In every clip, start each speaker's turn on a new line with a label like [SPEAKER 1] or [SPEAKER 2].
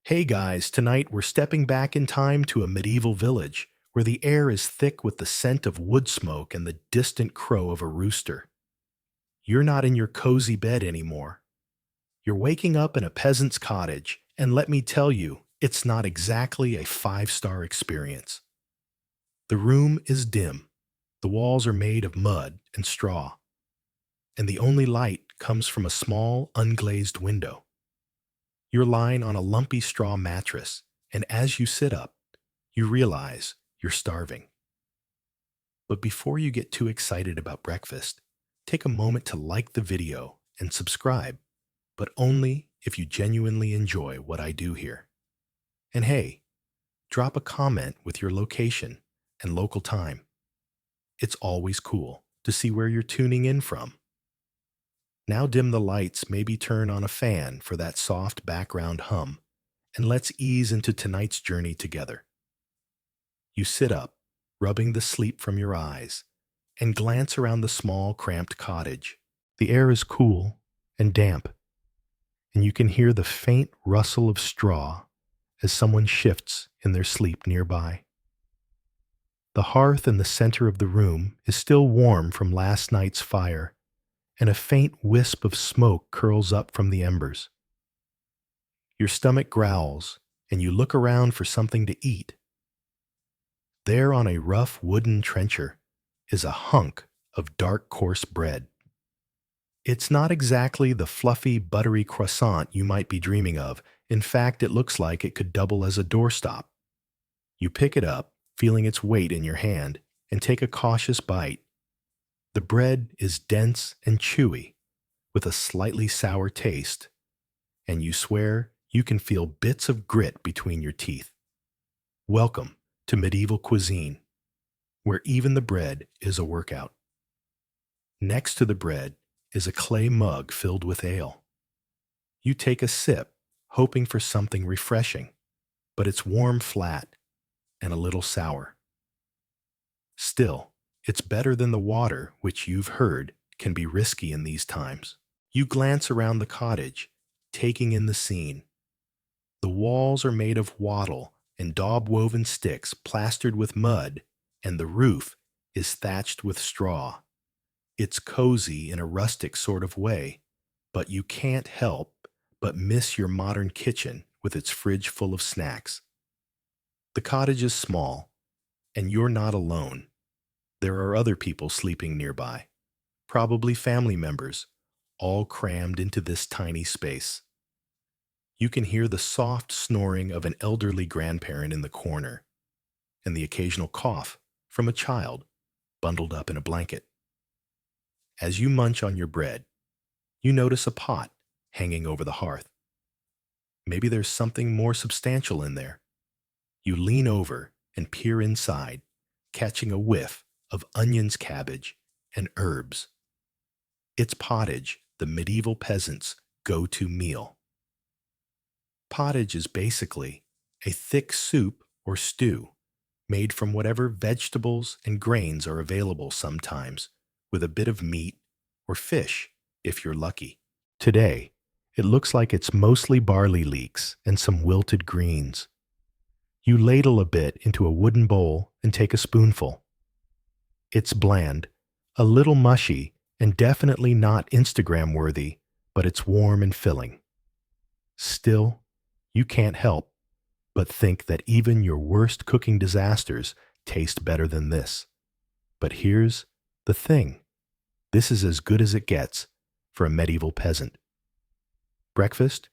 [SPEAKER 1] Hey guys, tonight we're stepping back in time to a medieval village where the air is thick with the scent of wood smoke and the distant crow of a rooster. You're not in your cozy bed anymore. You're waking up in a peasant's cottage, and let me tell you, it's not exactly a five-star experience. The room is dim, the walls are made of mud and straw, and the only light comes from a small, unglazed window. You're lying on a lumpy straw mattress, and as you sit up, you realize you're starving. But before you get too excited about breakfast, take a moment to like the video and subscribe, but only if you genuinely enjoy what I do here. And hey, drop a comment with your location and local time. It's always cool to see where you're tuning in from. Now dim the lights, maybe turn on a fan for that soft background hum, and let's ease into tonight's journey together. You sit up, rubbing the sleep from your eyes, and glance around the small, cramped cottage. The air is cool and damp, and you can hear the faint rustle of straw as someone shifts in their sleep nearby. The hearth in the center of the room is still warm from last night's fire, and a faint wisp of smoke curls up from the embers. Your stomach growls, and you look around for something to eat. There on a rough wooden trencher is a hunk of dark coarse bread. It's not exactly the fluffy, buttery croissant you might be dreaming of. In fact, it looks like it could double as a doorstop. You pick it up, feeling its weight in your hand, and take a cautious bite. The bread is dense and chewy, with a slightly sour taste, and you swear you can feel bits of grit between your teeth. Welcome to medieval cuisine, where even the bread is a workout. Next to the bread is a clay mug filled with ale. You take a sip, hoping for something refreshing, but it's warm flat and a little sour. Still, it's better than the water, which you've heard can be risky in these times. You glance around the cottage, taking in the scene. The walls are made of wattle and daub-woven sticks plastered with mud, and the roof is thatched with straw. It's cozy in a rustic sort of way, but you can't help but miss your modern kitchen with its fridge full of snacks. The cottage is small, and you're not alone. There are other people sleeping nearby, probably family members, all crammed into this tiny space. You can hear the soft snoring of an elderly grandparent in the corner, and the occasional cough from a child bundled up in a blanket. As you munch on your bread, you notice a pot hanging over the hearth. Maybe there's something more substantial in there. You lean over and peer inside, catching a whiff of onions, cabbage, and herbs. It's pottage, the medieval peasants' go-to meal. Pottage is basically a thick soup or stew made from whatever vegetables and grains are available sometimes, with a bit of meat or fish if you're lucky. Today, it looks like it's mostly barley leeks and some wilted greens. You ladle a bit into a wooden bowl and take a spoonful. It's bland, a little mushy, and definitely not Instagram worthy, but it's warm and filling. Still, you can't help but think that even your worst cooking disasters taste better than this. But here's the thing. This is as good as it gets for a medieval peasant. Breakfast,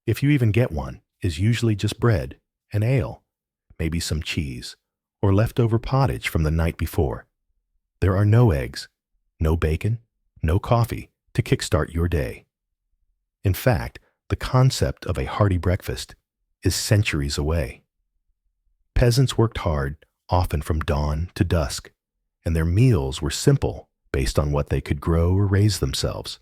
[SPEAKER 1] if you even get one, is usually just bread and ale, maybe some cheese, or leftover pottage from the night before. There are no eggs, no bacon, no coffee to kickstart your day. In fact, the concept of a hearty breakfast is centuries away. Peasants worked hard, often from dawn to dusk, and their meals were simple based on what they could grow or raise themselves.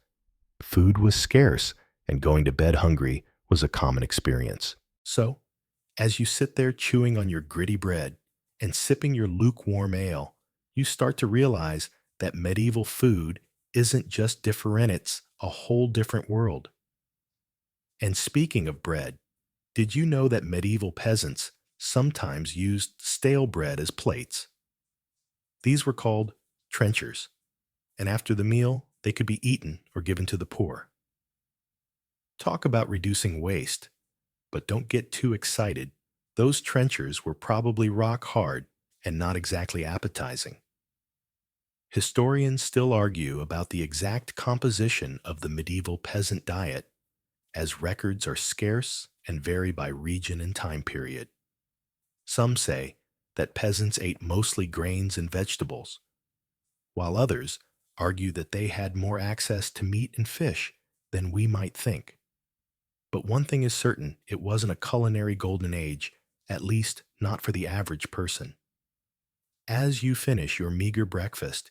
[SPEAKER 1] Food was scarce, and going to bed hungry was a common experience. So, as you sit there chewing on your gritty bread and sipping your lukewarm ale, you start to realize that medieval food isn't just different, it's a whole different world. And speaking of bread, Did you know that medieval peasants sometimes used stale bread as plates? These were called trenchers, and after the meal, they could be eaten or given to the poor. Talk about reducing waste, but don't get too excited. Those trenchers were probably rock hard and not exactly appetizing. Historians still argue about the exact composition of the medieval peasant diet, as records are scarce and vary by region and time period. Some say that peasants ate mostly grains and vegetables, while others argue that they had more access to meat and fish than we might think. But one thing is certain, it wasn't a culinary golden age, at least not for the average person. As you finish your meager breakfast,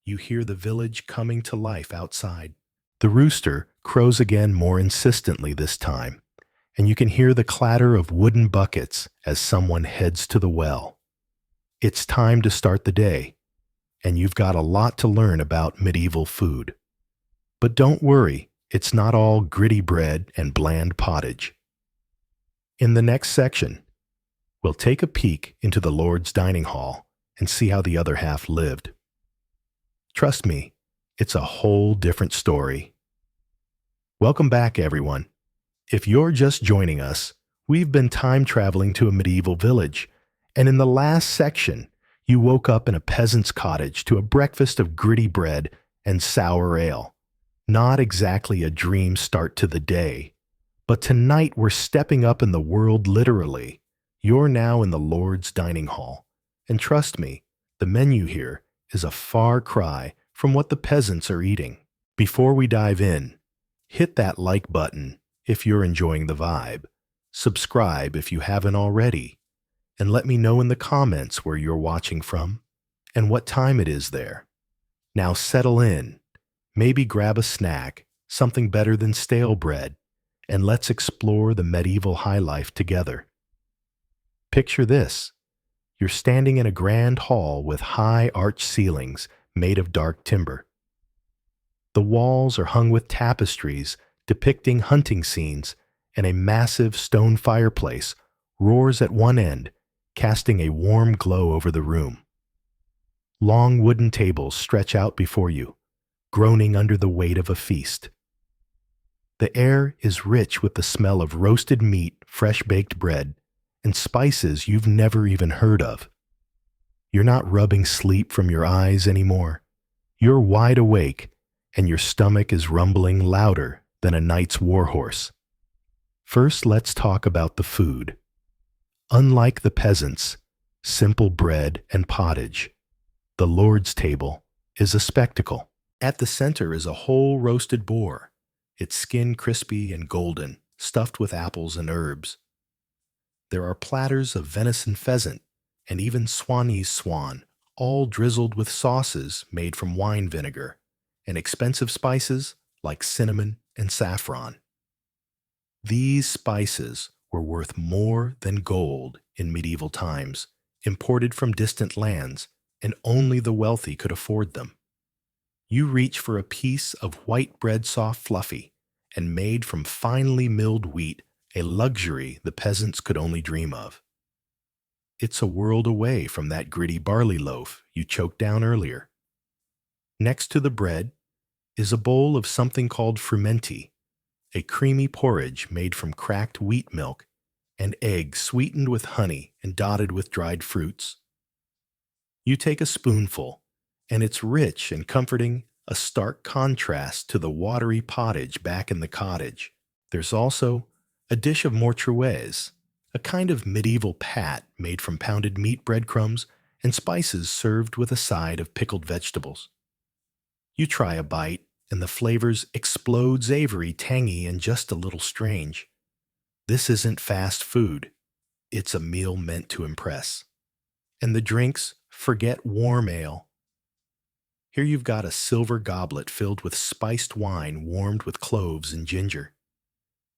[SPEAKER 1] you hear the village coming to life outside. The rooster crows again more insistently this time, and you can hear the clatter of wooden buckets as someone heads to the well. It's time to start the day, and you've got a lot to learn about medieval food. But don't worry, it's not all gritty bread and bland pottage. In the next section, we'll take a peek into the Lord's dining hall and see how the other half lived. Trust me, it's a whole different story. Welcome back, everyone. If you're just joining us, we've been time traveling to a medieval village, and in the last section, you woke up in a peasant's cottage to a breakfast of gritty bread and sour ale. Not exactly a dream start to the day, but tonight we're stepping up in the world literally. You're now in the Lord's dining hall, and trust me, the menu here is a far cry from what the peasants are eating. Before we dive in, hit that like button if you're enjoying the vibe, subscribe if you haven't already, and let me know in the comments where you're watching from and what time it is there. Now settle in, maybe grab a snack, something better than stale bread, and let's explore the medieval high life together. Picture this. You're standing in a grand hall with high arched ceilings made of dark timber. The walls are hung with tapestries depicting hunting scenes, and a massive stone fireplace roars at one end, casting a warm glow over the room. Long wooden tables stretch out before you, groaning under the weight of a feast. The air is rich with the smell of roasted meat, fresh baked bread, and spices you've never even heard of. You're not rubbing sleep from your eyes anymore. You're wide awake, and your stomach is rumbling louder than a knight's warhorse. First, let's talk about the food. Unlike the peasants, simple bread and pottage, the Lord's table is a spectacle. At the center is a whole roasted boar, its skin crispy and golden, stuffed with apples and herbs. There are platters of venison pheasant and even Swanese swan, all drizzled with sauces made from wine vinegar and expensive spices like cinnamon and saffron. These spices were worth more than gold in medieval times, imported from distant lands, and only the wealthy could afford them. You reach for a piece of white bread soft fluffy and made from finely milled wheat, a luxury the peasants could only dream of. It's a world away from that gritty barley loaf you choked down earlier. Next to the bread is a bowl of something called frumenti, a creamy porridge made from cracked wheat milk and eggs sweetened with honey and dotted with dried fruits. You take a spoonful, and it's rich and comforting, a stark contrast to the watery pottage back in the cottage. There's also a dish of mortuez, a kind of medieval pat made from pounded meat, breadcrumbs, and spices served with a side of pickled vegetables. You try a bite, and the flavors explode savory, tangy, and just a little strange. This isn't fast food. It's a meal meant to impress. And the drinks, forget warm ale. Here you've got a silver goblet filled with spiced wine warmed with cloves and ginger.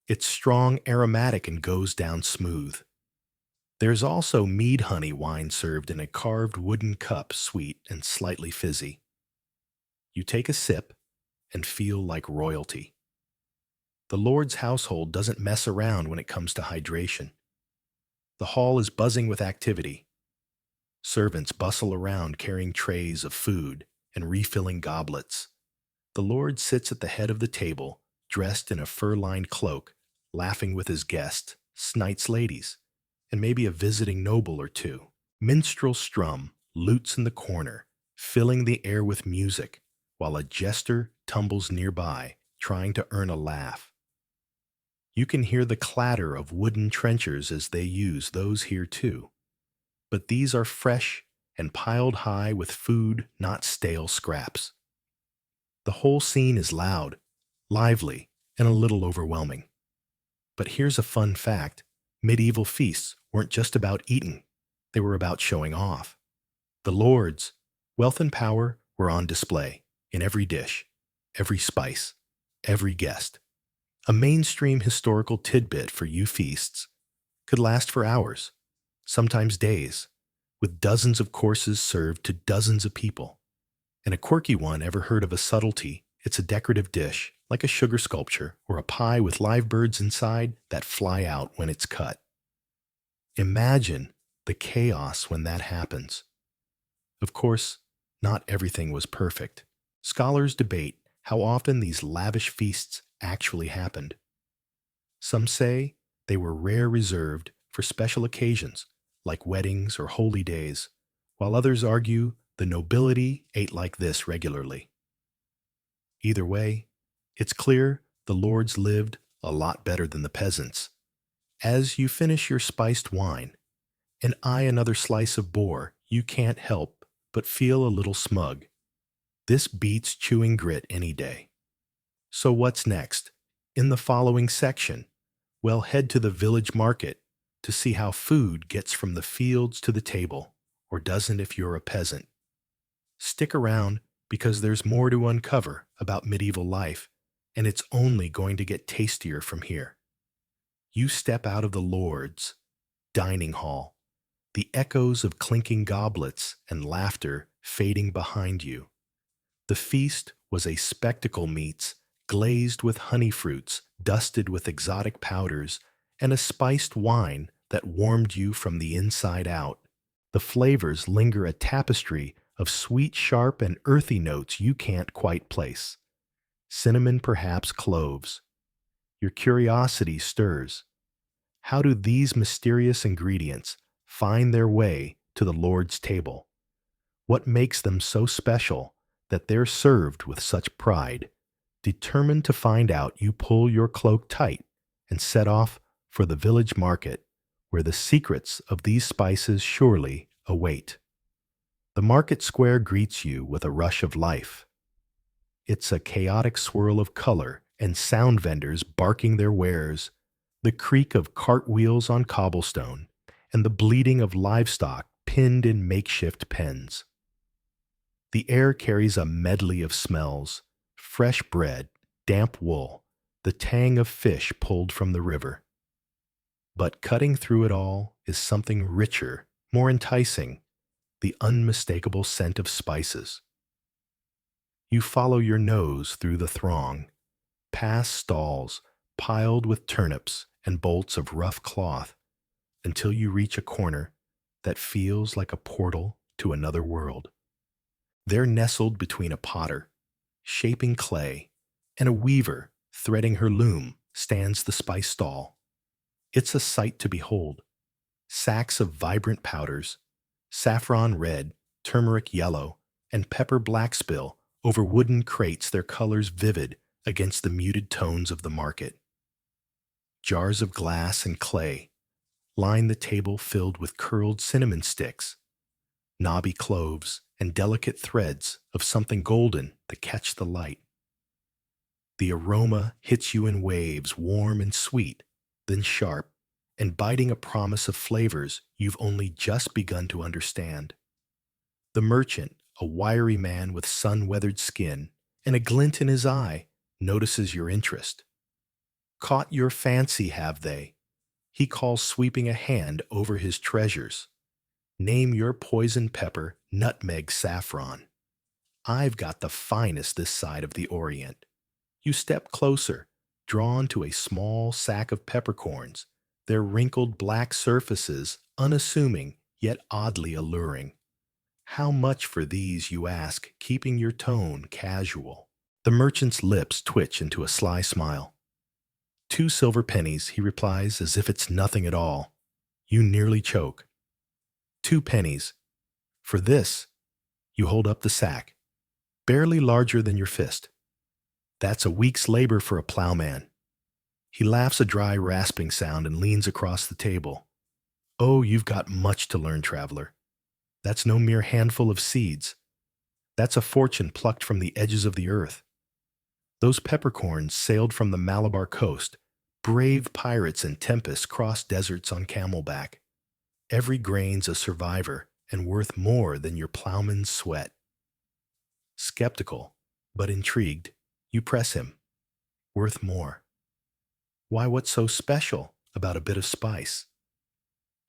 [SPEAKER 1] It's strong, aromatic, and goes down smooth. There's also mead honey wine served in a carved wooden cup, sweet and slightly fizzy. You take a sip and feel like royalty. The Lord's household doesn't mess around when it comes to hydration. The hall is buzzing with activity. Servants bustle around carrying trays of food and refilling goblets. The Lord sits at the head of the table, dressed in a fur-lined cloak, laughing with his guests, snites ladies, and maybe a visiting noble or two. Minstrels strum, lutes in the corner, filling the air with music, while a jester tumbles nearby, trying to earn a laugh. You can hear the clatter of wooden trenchers as they use those here too. But these are fresh and piled high with food, not stale scraps. The whole scene is loud, lively, and a little overwhelming. But here's a fun fact. Medieval feasts weren't just about eating. They were about showing off. The lords, wealth and power were on display in every dish, every spice, every guest. A mainstream historical tidbit for you feasts could last for hours, sometimes days, with dozens of courses served to dozens of people. And a quirky one ever heard of a subtlety? It's a decorative dish, like a sugar sculpture or a pie with live birds inside that fly out when it's cut. Imagine the chaos when that happens. Of course, not everything was perfect. Scholars debate how often these lavish feasts actually happened. Some say they were reserved for special occasions, like weddings or holy days, while others argue the nobility ate like this regularly. Either way, it's clear the lords lived a lot better than the peasants. As you finish your spiced wine and eye another slice of boar, you can't help but feel a little smug. This beats chewing grit any day. So what's next? In the following section, we'll head to the village market to see how food gets from the fields to the table, or doesn't if you're a peasant. Stick around because there's more to uncover about medieval life, and it's only going to get tastier from here. You step out of the lord's dining hall, the echoes of clinking goblets and laughter fading behind you. The feast was a spectacle meets, glazed with honey fruits, dusted with exotic powders, and a spiced wine that warmed you from the inside out. The flavors linger a tapestry of sweet, sharp, and earthy notes you can't quite place. Cinnamon, perhaps cloves. Your curiosity stirs. How do these mysterious ingredients find their way to the Lord's table? What makes them so special that they're served with such pride? Determined to find out, you pull your cloak tight and set off for the village market, where the secrets of these spices surely await. The market square greets you with a rush of life. It's a chaotic swirl of color and sound vendors barking their wares, the creak of cartwheels on cobblestone, and the bleating of livestock pinned in makeshift pens. The air carries a medley of smells: fresh bread, damp wool, the tang of fish pulled from the river. But cutting through it all is something richer, more enticing: the unmistakable scent of spices. You follow your nose through the throng, past stalls piled with turnips and bolts of rough cloth, until you reach a corner that feels like a portal to another world. There, nestled between a potter, shaping clay, and a weaver threading her loom, stands the spice stall. It's a sight to behold. Sacks of vibrant powders, saffron red, turmeric yellow, and pepper black spill over wooden crates, their colors vivid against the muted tones of the market. Jars of glass and clay line the table, filled with curled cinnamon sticks, knobby cloves, and delicate threads of something golden that catch the light. The aroma hits you in waves, warm and sweet, then sharp, and biting, a promise of flavors you've only just begun to understand. The merchant, a wiry man with sun-weathered skin and a glint in his eye, notices your interest. Caught your fancy, have they? He calls, sweeping a hand over his treasures. Name your poison pepper, nutmeg, saffron. I've got the finest this side of the Orient. You step closer, drawn to a small sack of peppercorns, their wrinkled black surfaces unassuming yet oddly alluring. How much for these, you ask, keeping your tone casual? The merchant's lips twitch into a sly smile. 2 silver pennies, he replies as if it's nothing at all. You nearly choke. 2 pennies. For this, you hold up the sack, barely larger than your fist. That's a week's labor for a plowman. He laughs a dry, rasping sound and leans across the table. Oh, you've got much to learn, traveler. That's no mere handful of seeds. That's a fortune plucked from the edges of the earth. Those peppercorns sailed from the Malabar coast. Brave pirates and tempests crossed deserts on camelback. Every grain's a survivor and worth more than your plowman's sweat. Skeptical, but intrigued, you press him. Worth more. Why, what's so special about a bit of spice?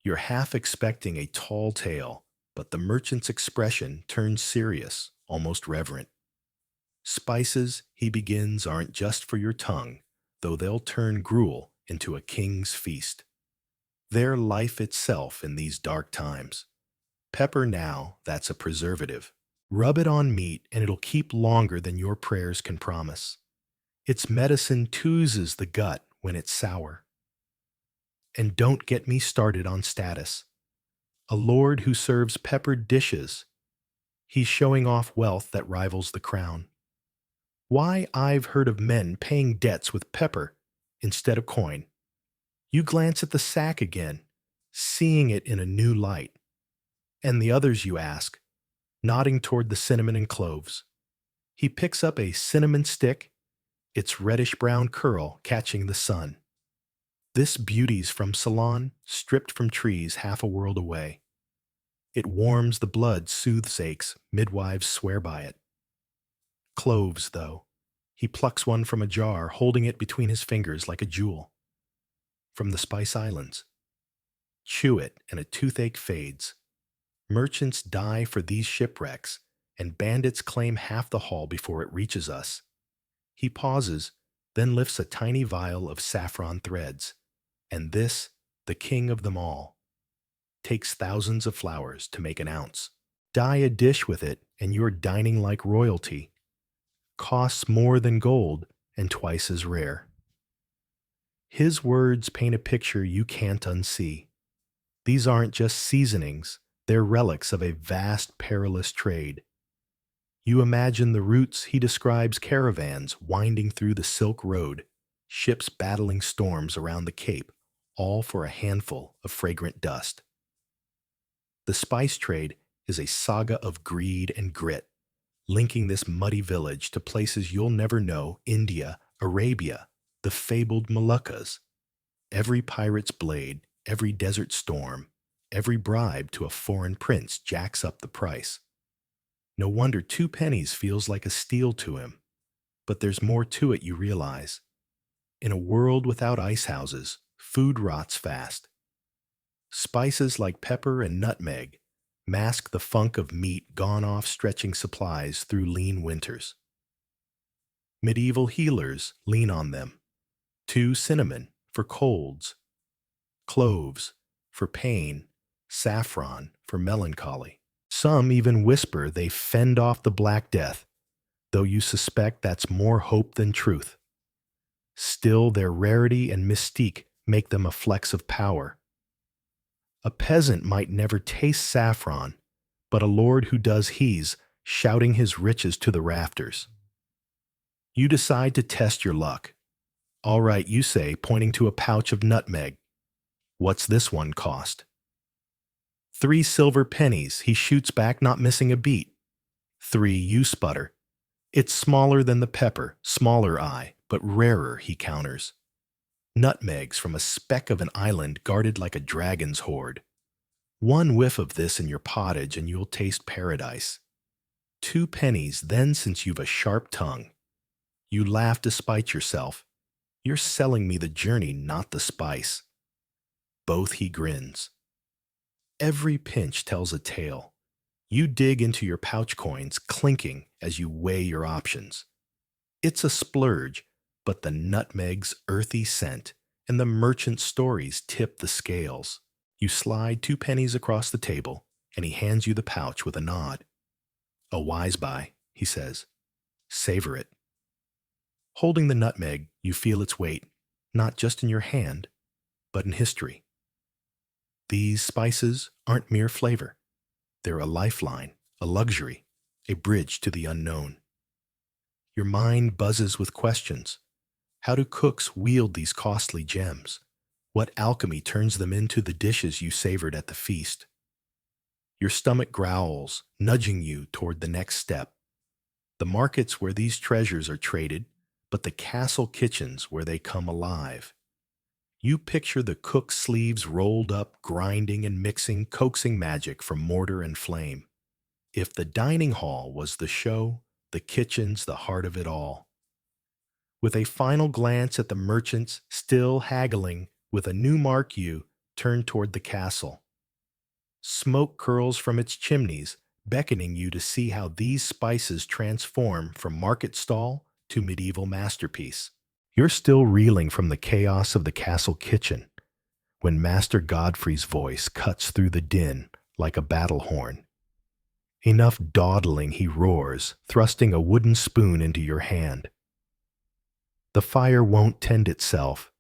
[SPEAKER 1] You're half expecting a tall tale, but the merchant's expression turns serious, almost reverent. Spices, he begins, aren't just for your tongue, though they'll turn gruel into a king's feast. They're life itself in these dark times. Pepper now, that's a preservative. Rub it on meat and it'll keep longer than your prayers can promise. Its medicine toozes the gut when it's sour. And don't get me started on status. A lord who serves peppered dishes. He's showing off wealth that rivals the crown. Why, I've heard of men paying debts with pepper instead of coin. You glance at the sack again, seeing it in a new light. And the others, you ask, nodding toward the cinnamon and cloves. He picks up a cinnamon stick, its reddish-brown curl catching the sun. This beauty's from Ceylon, stripped from trees half a world away. It warms the blood, soothes aches, midwives swear by it. Cloves, though. He plucks one from a jar, holding it between his fingers like a jewel. From the Spice Islands. Chew it, and a toothache fades. Merchants die for these shipwrecks, and bandits claim half the haul before it reaches us. He pauses, then lifts a tiny vial of saffron threads. And this, the king of them all, takes thousands of flowers to make an ounce. Dye a dish with it, and you're dining like royalty. Costs more than gold, and twice as rare. His words paint a picture you can't unsee. These aren't just seasonings, they're relics of a vast, perilous trade. You imagine the routes he describes caravans winding through the Silk Road, ships battling storms around the Cape, all for a handful of fragrant dust. The spice trade is a saga of greed and grit, linking this muddy village to places you'll never know: India, Arabia, the fabled Moluccas. Every pirate's blade, every desert storm, every bribe to a foreign prince jacks up the price. No wonder 2 pennies feels like a steal to him. But there's more to it, you realize. In a world without ice houses, food rots fast. Spices like pepper and nutmeg mask the funk of meat gone off stretching supplies through lean winters. Medieval healers lean on them. 2 cinnamon for colds, cloves for pain, saffron for melancholy. Some even whisper they fend off the Black Death, though you suspect that's more hope than truth. Still, their rarity and mystique make them a flex of power. A peasant might never taste saffron, but a lord who does, he's shouting his riches to the rafters. You decide to test your luck. All right, you say, pointing to a pouch of nutmeg. What's this one cost? 3 silver pennies, he shoots back, not missing a beat. 3, you sputter. It's smaller than the pepper, smaller but rarer, he counters. Nutmegs from a speck of an island guarded like a dragon's hoard. 1 whiff of this in your pottage and you'll taste paradise. 2 pennies, then, since you've a sharp tongue. You laugh despite yourself. You're selling me the journey, not the spice. Both, he grins. Every pinch tells a tale. You dig into your pouch coins, clinking as you weigh your options. It's a splurge, but the nutmeg's earthy scent and the merchant's stories tip the scales. You slide 2 pennies across the table, and he hands you the pouch with a nod. A wise buy, he says. Savor it. Holding the nutmeg, you feel its weight, not just in your hand, but in history. These spices aren't mere flavor. They're a lifeline, a luxury, a bridge to the unknown. Your mind buzzes with questions. How do cooks wield these costly gems? What alchemy turns them into the dishes you savored at the feast? Your stomach growls, nudging you toward the next step. The markets where these treasures are traded, but the castle kitchens where they come alive. You picture the cook's sleeves rolled up, grinding and mixing, coaxing magic from mortar and flame. If the dining hall was the show, the kitchen's the heart of it all. With a final glance at the merchants still haggling with a new mark, you turn toward the castle. Smoke curls from its chimneys, beckoning you to see how these spices transform from market stall to medieval masterpiece. You're still reeling from the chaos of the castle kitchen when Master Godfrey's voice cuts through the din like a battle horn. Enough dawdling, he roars, thrusting a wooden spoon into your hand. The fire won't tend itself,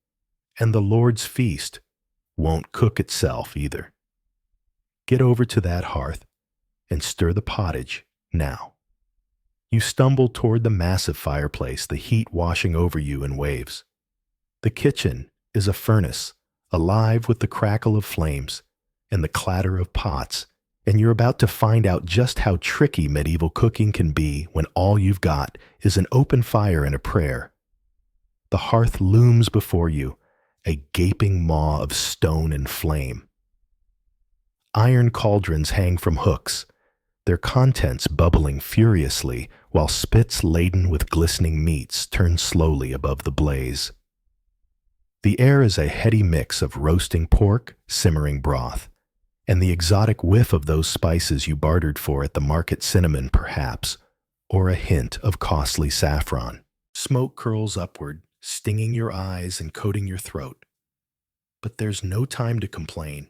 [SPEAKER 1] and the Lord's feast won't cook itself either. Get over to that hearth and stir the pottage now. You stumble toward the massive fireplace, the heat washing over you in waves. The kitchen is a furnace, alive with the crackle of flames and the clatter of pots, and you're about to find out just how tricky medieval cooking can be when all you've got is an open fire and a prayer. The hearth looms before you, a gaping maw of stone and flame. Iron cauldrons hang from hooks, their contents bubbling furiously while spits laden with glistening meats turn slowly above the blaze. The air is a heady mix of roasting pork, simmering broth, and the exotic whiff of those spices you bartered for at the market, cinnamon perhaps, or a hint of costly saffron. Smoke curls upward, stinging your eyes and coating your throat. But there's no time to complain.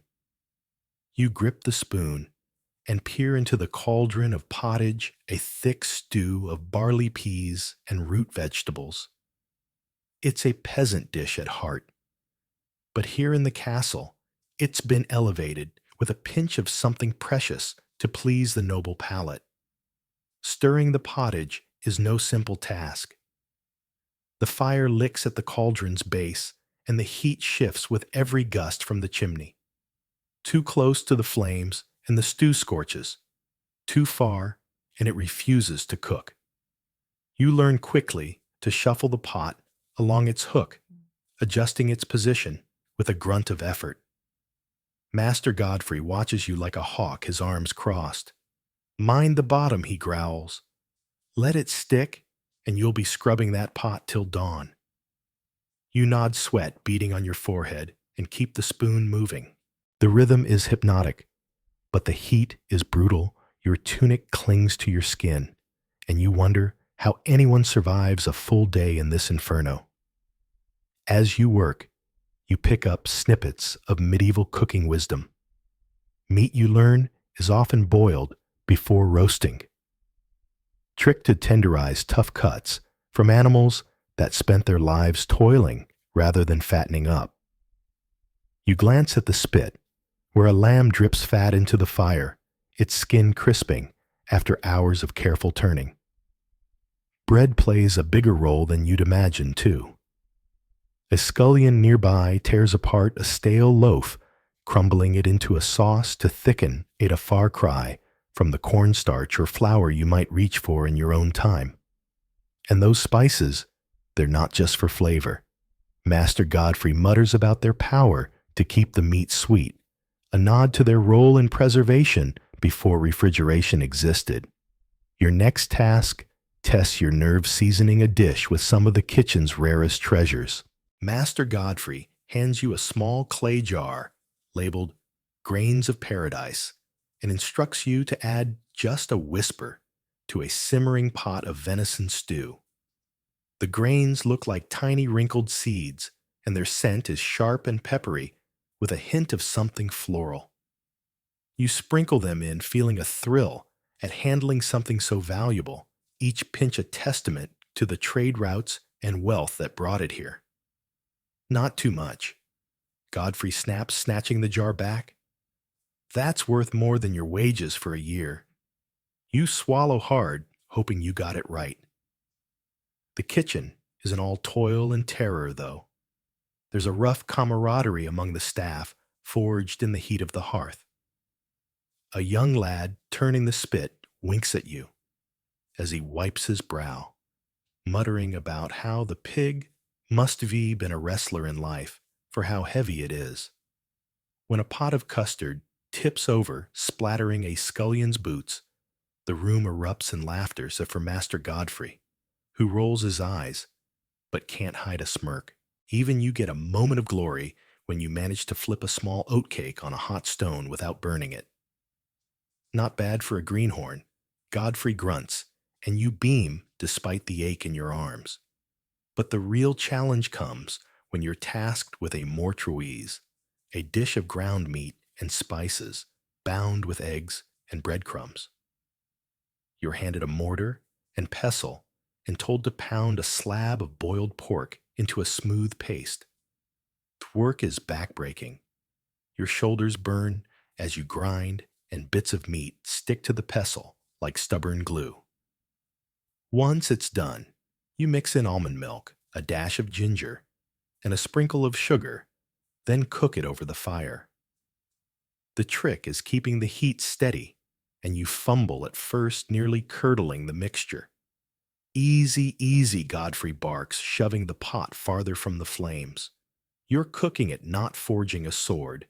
[SPEAKER 1] You grip the spoon and peer into the cauldron of pottage, a thick stew of barley peas and root vegetables. It's a peasant dish at heart. But here in the castle, it's been elevated with a pinch of something precious to please the noble palate. Stirring the pottage is no simple task. The fire licks at the cauldron's base, and the heat shifts with every gust from the chimney. Too close to the flames, and the stew scorches. Too far, and it refuses to cook. You learn quickly to shuffle the pot along its hook, adjusting its position with a grunt of effort. Master Godfrey watches you like a hawk, his arms crossed. Mind the bottom, he growls. Let it stick, and you'll be scrubbing that pot till dawn. You nod, sweat beating on your forehead, and keep the spoon moving. The rhythm is hypnotic, but the heat is brutal. Your tunic clings to your skin, and you wonder how anyone survives a full day in this inferno. As you work, you pick up snippets of medieval cooking wisdom. Meat, you learn, is often boiled before roasting. Tricked to tenderize tough cuts from animals that spent their lives toiling rather than fattening up. You glance at the spit, where a lamb drips fat into the fire, its skin crisping after hours of careful turning. Bread plays a bigger role than you'd imagine, too. A scullion nearby tears apart a stale loaf, crumbling it into a sauce to thicken it, a far cry from the cornstarch or flour you might reach for in your own time. And those spices, they're not just for flavor. Master Godfrey mutters about their power to keep the meat sweet, a nod to their role in preservation before refrigeration existed. Your next task tests your nerve, seasoning a dish with some of the kitchen's rarest treasures. Master Godfrey hands you a small clay jar labeled Grains of Paradise and instructs you to add just a whisper to a simmering pot of venison stew. The grains look like tiny wrinkled seeds, and their scent is sharp and peppery, with a hint of something floral. You sprinkle them in, feeling a thrill at handling something so valuable, each pinch a testament to the trade routes and wealth that brought it here. Not too much. Godfrey snaps, snatching the jar back. That's worth more than your wages for a year. You swallow hard, hoping you got it right. The kitchen isn't all toil and terror, though. There's a rough camaraderie among the staff, forged in the heat of the hearth. A young lad, turning the spit, winks at you as he wipes his brow, muttering about how the pig must have been a wrestler in life, for how heavy it is. When a pot of custard tips over, splattering a scullion's boots, the room erupts in laughter except for Master Godfrey, who rolls his eyes but can't hide a smirk. Even you get a moment of glory when you manage to flip a small oatcake on a hot stone without burning it. Not bad for a greenhorn. Godfrey grunts, and you beam despite the ache in your arms. But the real challenge comes when you're tasked with a mortuise, a dish of ground meat and spices, bound with eggs and breadcrumbs. You're handed a mortar and pestle and told to pound a slab of boiled pork into a smooth paste. The work is backbreaking. Your shoulders burn as you grind, and bits of meat stick to the pestle like stubborn glue. Once it's done, you mix in almond milk, a dash of ginger, and a sprinkle of sugar, then cook it over the fire. The trick is keeping the heat steady, and you fumble at first, nearly curdling the mixture. Easy, easy, Godfrey barks, shoving the pot farther from the flames. You're cooking it, not forging a sword.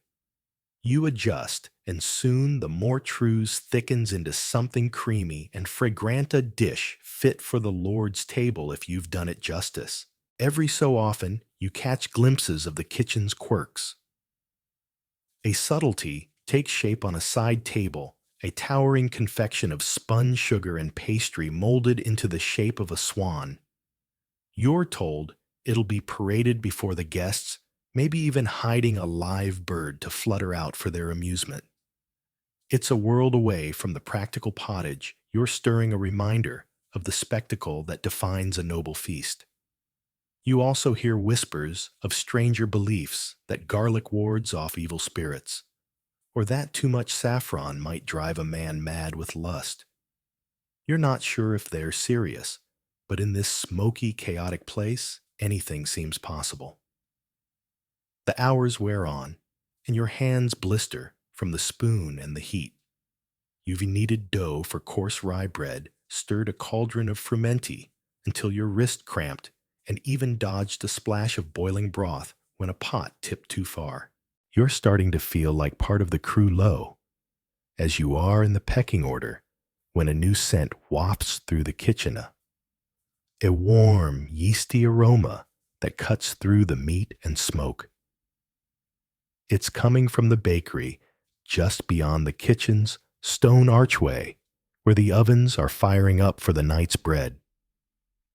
[SPEAKER 1] You adjust, and soon the mortreuse thickens into something creamy and fragrant, a dish fit for the Lord's table if you've done it justice. Every so often, you catch glimpses of the kitchen's quirks. A subtlety takes shape on a side table, a towering confection of spun sugar and pastry molded into the shape of a swan. You're told it'll be paraded before the guests, maybe even hiding a live bird to flutter out for their amusement. It's a world away from the practical pottage. You're stirring a reminder of the spectacle that defines a noble feast. You also hear whispers of stranger beliefs that garlic wards off evil spirits, or that too much saffron might drive a man mad with lust. You're not sure if they're serious, but in this smoky, chaotic place, anything seems possible. The hours wear on, and your hands blister from the spoon and the heat. You've kneaded dough for coarse rye bread, stirred a cauldron of frumenti until your wrist cramped, and even dodged a splash of boiling broth when a pot tipped too far. You're starting to feel like part of the crew low, as you are in the pecking order, when a new scent wafts through the kitchen. A warm, yeasty aroma that cuts through the meat and smoke. It's coming from the bakery just beyond the kitchen's stone archway, where the ovens are firing up for the night's bread.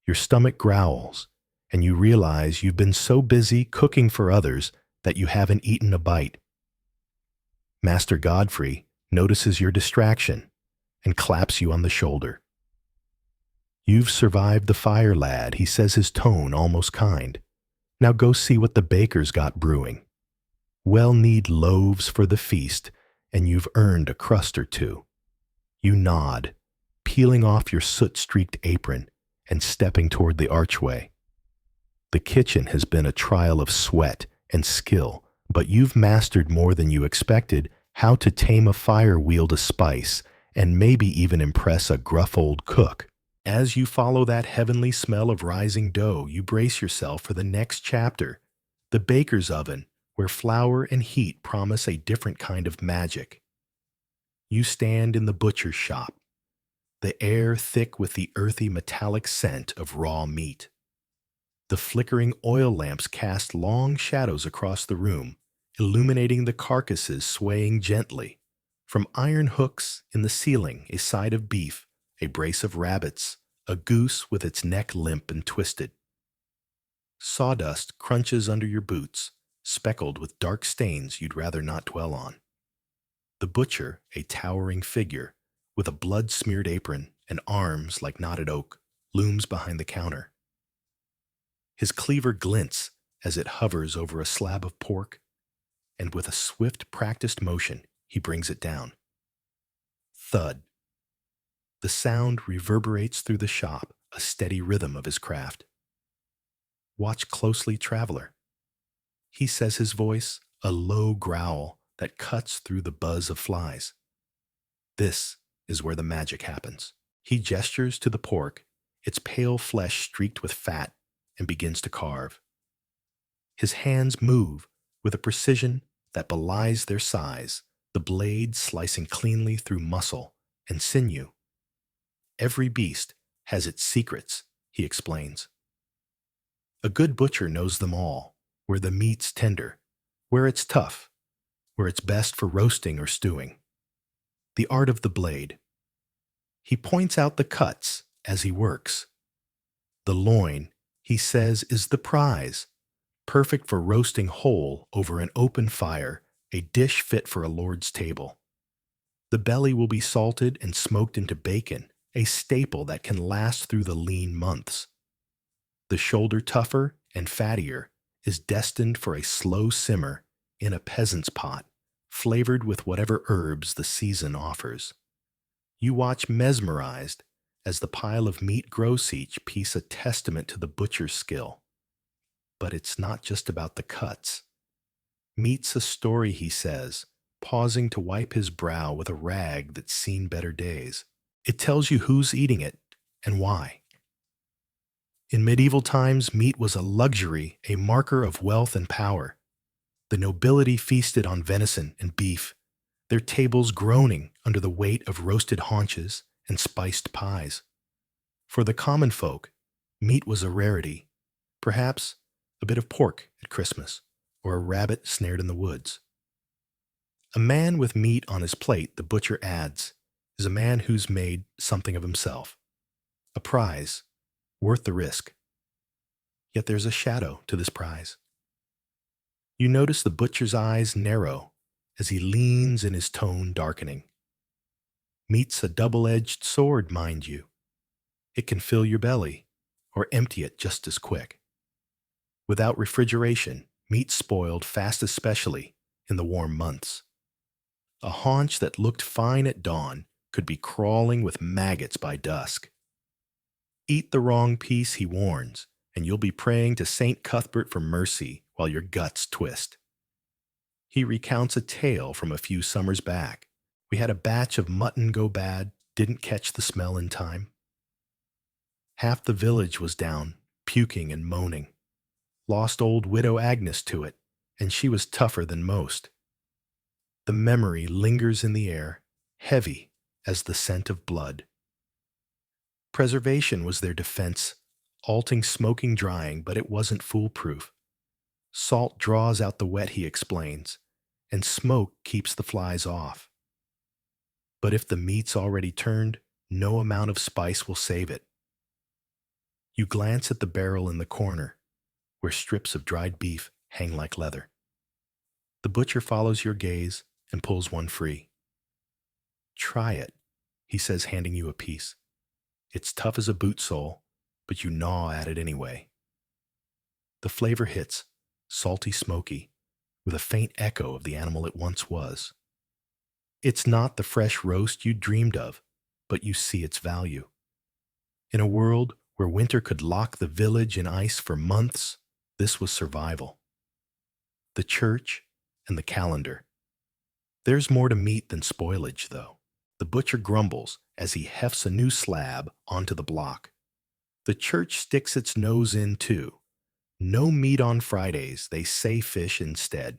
[SPEAKER 1] Your stomach growls, and you realize you've been so busy cooking for others that you haven't eaten a bite. Master Godfrey notices your distraction and claps you on the shoulder. You've survived the fire, lad, he says, his tone almost kind. Now go see what the baker's got brewing. Well-knead loaves for the feast, and you've earned a crust or two. You nod, peeling off your soot-streaked apron and stepping toward the archway. The kitchen has been a trial of sweat and skill, but you've mastered more than you expected how to tame a fire, wield a spice, and maybe even impress a gruff old cook. As you follow that heavenly smell of rising dough, you brace yourself for the next chapter, the baker's oven, where flour and heat promise a different kind of magic. You stand in the butcher's shop, the air thick with the earthy metallic scent of raw meat. The flickering oil lamps cast long shadows across the room, illuminating the carcasses swaying gently. From iron hooks in the ceiling, a side of beef, a brace of rabbits, a goose with its neck limp and twisted. Sawdust crunches under your boots, speckled with dark stains you'd rather not dwell on. The butcher, a towering figure, with a blood-smeared apron and arms like knotted oak, looms behind the counter. His cleaver glints as it hovers over a slab of pork, and with a swift, practiced motion, he brings it down. Thud. The sound reverberates through the shop, a steady rhythm of his craft. Watch closely, traveler. He says his voice, a low growl that cuts through the buzz of flies. This is where the magic happens. He gestures to the pork, its pale flesh streaked with fat, and begins to carve. His hands move with a precision that belies their size, the blade slicing cleanly through muscle and sinew. Every beast has its secrets, he explains. A good butcher knows them all, where the meat's tender, where it's tough, where it's best for roasting or stewing. The art of the blade. He points out the cuts as he works. The loin, he says, is the prize, perfect for roasting whole over an open fire, a dish fit for a lord's table. The belly will be salted and smoked into bacon, a staple that can last through the lean months. The shoulder, tougher and fattier, is destined for a slow simmer in a peasant's pot, flavored with whatever herbs the season offers. You watch mesmerized as the pile of meat grows, each piece a testament to the butcher's skill. But it's not just about the cuts. Meat's a story, he says, pausing to wipe his brow with a rag that's seen better days. It tells you who's eating it and why. In medieval times, meat was a luxury, a marker of wealth and power. The nobility feasted on venison and beef, their tables groaning under the weight of roasted haunches and spiced pies. For the common folk, meat was a rarity, perhaps a bit of pork at Christmas, or a rabbit snared in the woods. A man with meat on his plate, the butcher adds, is a man who's made something of himself. A prize, worth the risk. Yet there's a shadow to this prize. You notice the butcher's eyes narrow as he leans in his tone darkening. Meat's a double-edged sword, mind you. It can fill your belly, or empty it just as quick. Without refrigeration, meat spoiled fast, especially in the warm months. A haunch that looked fine at dawn could be crawling with maggots by dusk. Eat the wrong piece, he warns, and you'll be praying to St. Cuthbert for mercy while your guts twist. He recounts a tale from a few summers back. We had a batch of mutton go bad, didn't catch the smell in time. Half the village was down, puking and moaning. Lost old widow Agnes to it, and she was tougher than most. The memory lingers in the air, heavy as the scent of blood. Preservation was their defense, alting smoking drying, but it wasn't foolproof. Salt draws out the wet, he explains, and smoke keeps the flies off. But if the meat's already turned, no amount of spice will save it. You glance at the barrel in the corner, where strips of dried beef hang like leather. The butcher follows your gaze and pulls one free. Try it, he says, handing you a piece. It's tough as a boot sole, but you gnaw at it anyway. The flavor hits, salty, smoky, with a faint echo of the animal it once was. It's not the fresh roast you dreamed of, but you see its value. In a world where winter could lock the village in ice for months, this was survival. The church and the calendar. There's more to meat than spoilage, though. The butcher grumbles as he hefts a new slab onto the block. The church sticks its nose in, too. No meat on Fridays, they say fish instead.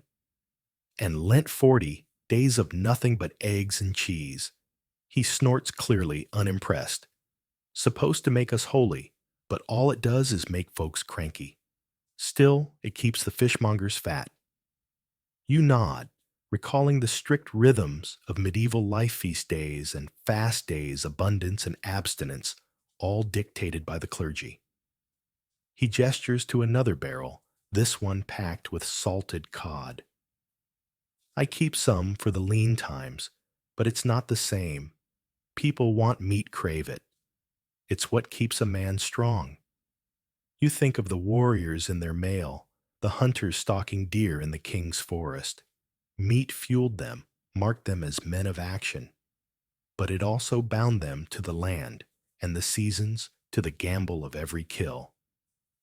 [SPEAKER 1] And Lent 40, days of nothing but eggs and cheese. He snorts clearly, unimpressed. Supposed to make us holy, but all it does is make folks cranky. Still, it keeps the fishmongers fat. You nod, recalling the strict rhythms of medieval life, feast days and fast days, abundance and abstinence, all dictated by the clergy. He gestures to another barrel, this one packed with salted cod. I keep some for the lean times, but it's not the same. People want meat, crave it. It's what keeps a man strong. You think of the warriors in their mail, the hunters stalking deer in the king's forest. Meat fueled them, marked them as men of action, but it also bound them to the land and the seasons, to the gamble of every kill.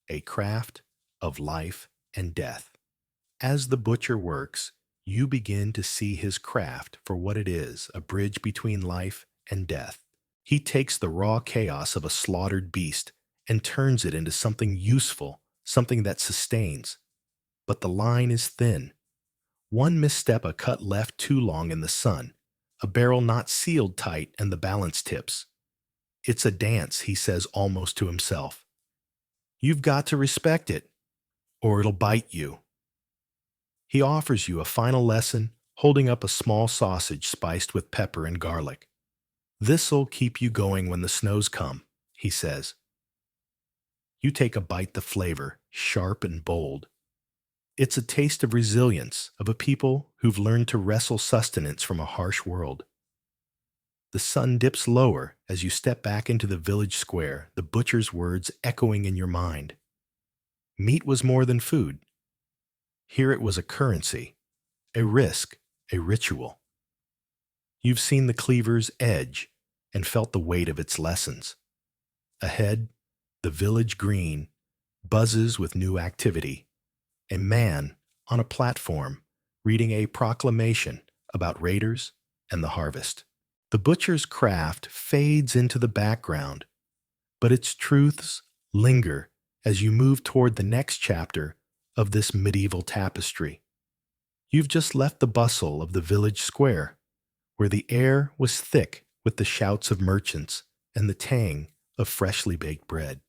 [SPEAKER 1] A craft of life and death. As the butcher works, you begin to see his craft for what it is, a bridge between life and death. He takes the raw chaos of a slaughtered beast and turns it into something useful, something that sustains. But the line is thin. One misstep, a cut left too long in the sun, a barrel not sealed tight, and the balance tips. It's a dance, he says almost to himself. You've got to respect it, or it'll bite you. He offers you a final lesson, holding up a small sausage spiced with pepper and garlic. This'll keep you going when the snows come, he says. You take a bite, the flavor, sharp and bold. It's a taste of resilience, of a people who've learned to wrestle sustenance from a harsh world. The sun dips lower as you step back into the village square, the butcher's words echoing in your mind. Meat was more than food. Here it was a currency, a risk, a ritual. You've seen the cleaver's edge and felt the weight of its lessons. Ahead, the village green buzzes with new activity. A man on a platform reading a proclamation about raiders and the harvest. The butcher's craft fades into the background, but its truths linger as you move toward the next chapter of this medieval tapestry. You've just left the bustle of the village square, where the air was thick with the shouts of merchants and the tang of freshly baked bread.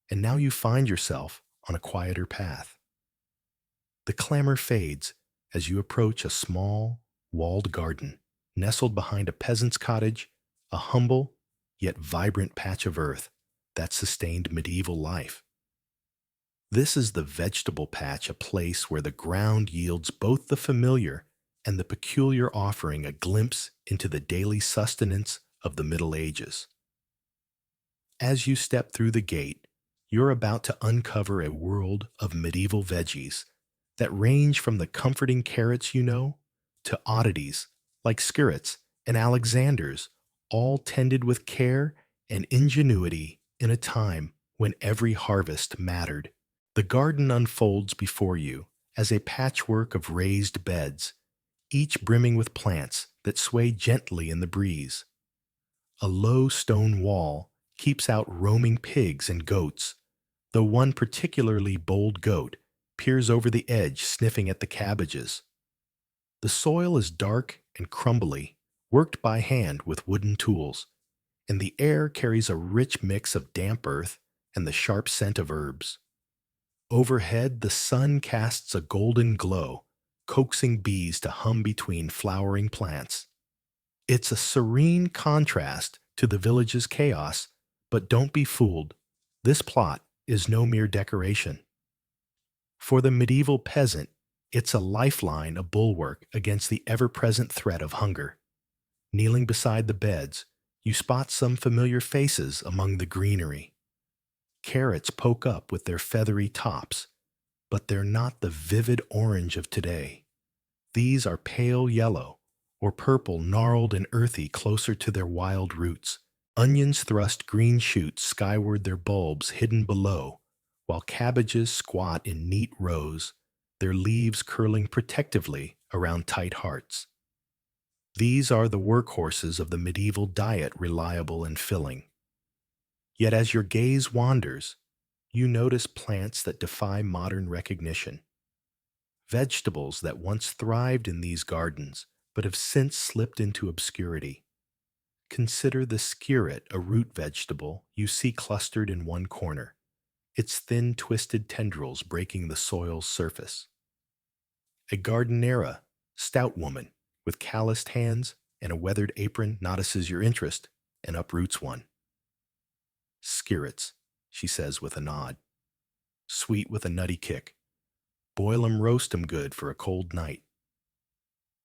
[SPEAKER 1] And now you find yourself on a quieter path. The clamor fades as you approach a small, walled garden, nestled behind a peasant's cottage, a humble yet vibrant patch of earth that sustained medieval life. This is the vegetable patch, a place where the ground yields both the familiar and the peculiar, offering a glimpse into the daily sustenance of the Middle Ages. As you step through the gate, you're about to uncover a world of medieval veggies that range from the comforting carrots you know to oddities like skirrets and Alexanders, all tended with care and ingenuity in a time when every harvest mattered. The garden unfolds before you as a patchwork of raised beds, each brimming with plants that sway gently in the breeze. A low stone wall keeps out roaming pigs and goats, though one particularly bold goat peers over the edge, sniffing at the cabbages. The soil is dark and crumbly, worked by hand with wooden tools, and the air carries a rich mix of damp earth and the sharp scent of herbs. Overhead, the sun casts a golden glow, coaxing bees to hum between flowering plants. It's a serene contrast to the village's chaos, but don't be fooled. This plot is no mere decoration. For the medieval peasant, it's a lifeline, a bulwark against the ever-present threat of hunger. Kneeling beside the beds, you spot some familiar faces among the greenery. Carrots poke up with their feathery tops, but they're not the vivid orange of today. These are pale yellow or purple, gnarled and earthy, closer to their wild roots. Onions thrust green shoots skyward, their bulbs hidden below, while cabbages squat in neat rows, their leaves curling protectively around tight hearts. These are the workhorses of the medieval diet, reliable and filling. Yet as your gaze wanders, you notice plants that defy modern recognition. Vegetables that once thrived in these gardens, but have since slipped into obscurity. Consider the skirret, a root vegetable you see clustered in one corner, its thin, twisted tendrils breaking the soil's surface. A gardenera, stout woman, with calloused hands and a weathered apron, notices your interest and uproots one. Skirrets, she says with a nod. sweet with a nutty kick. Boil 'em, roast 'em good for a cold night.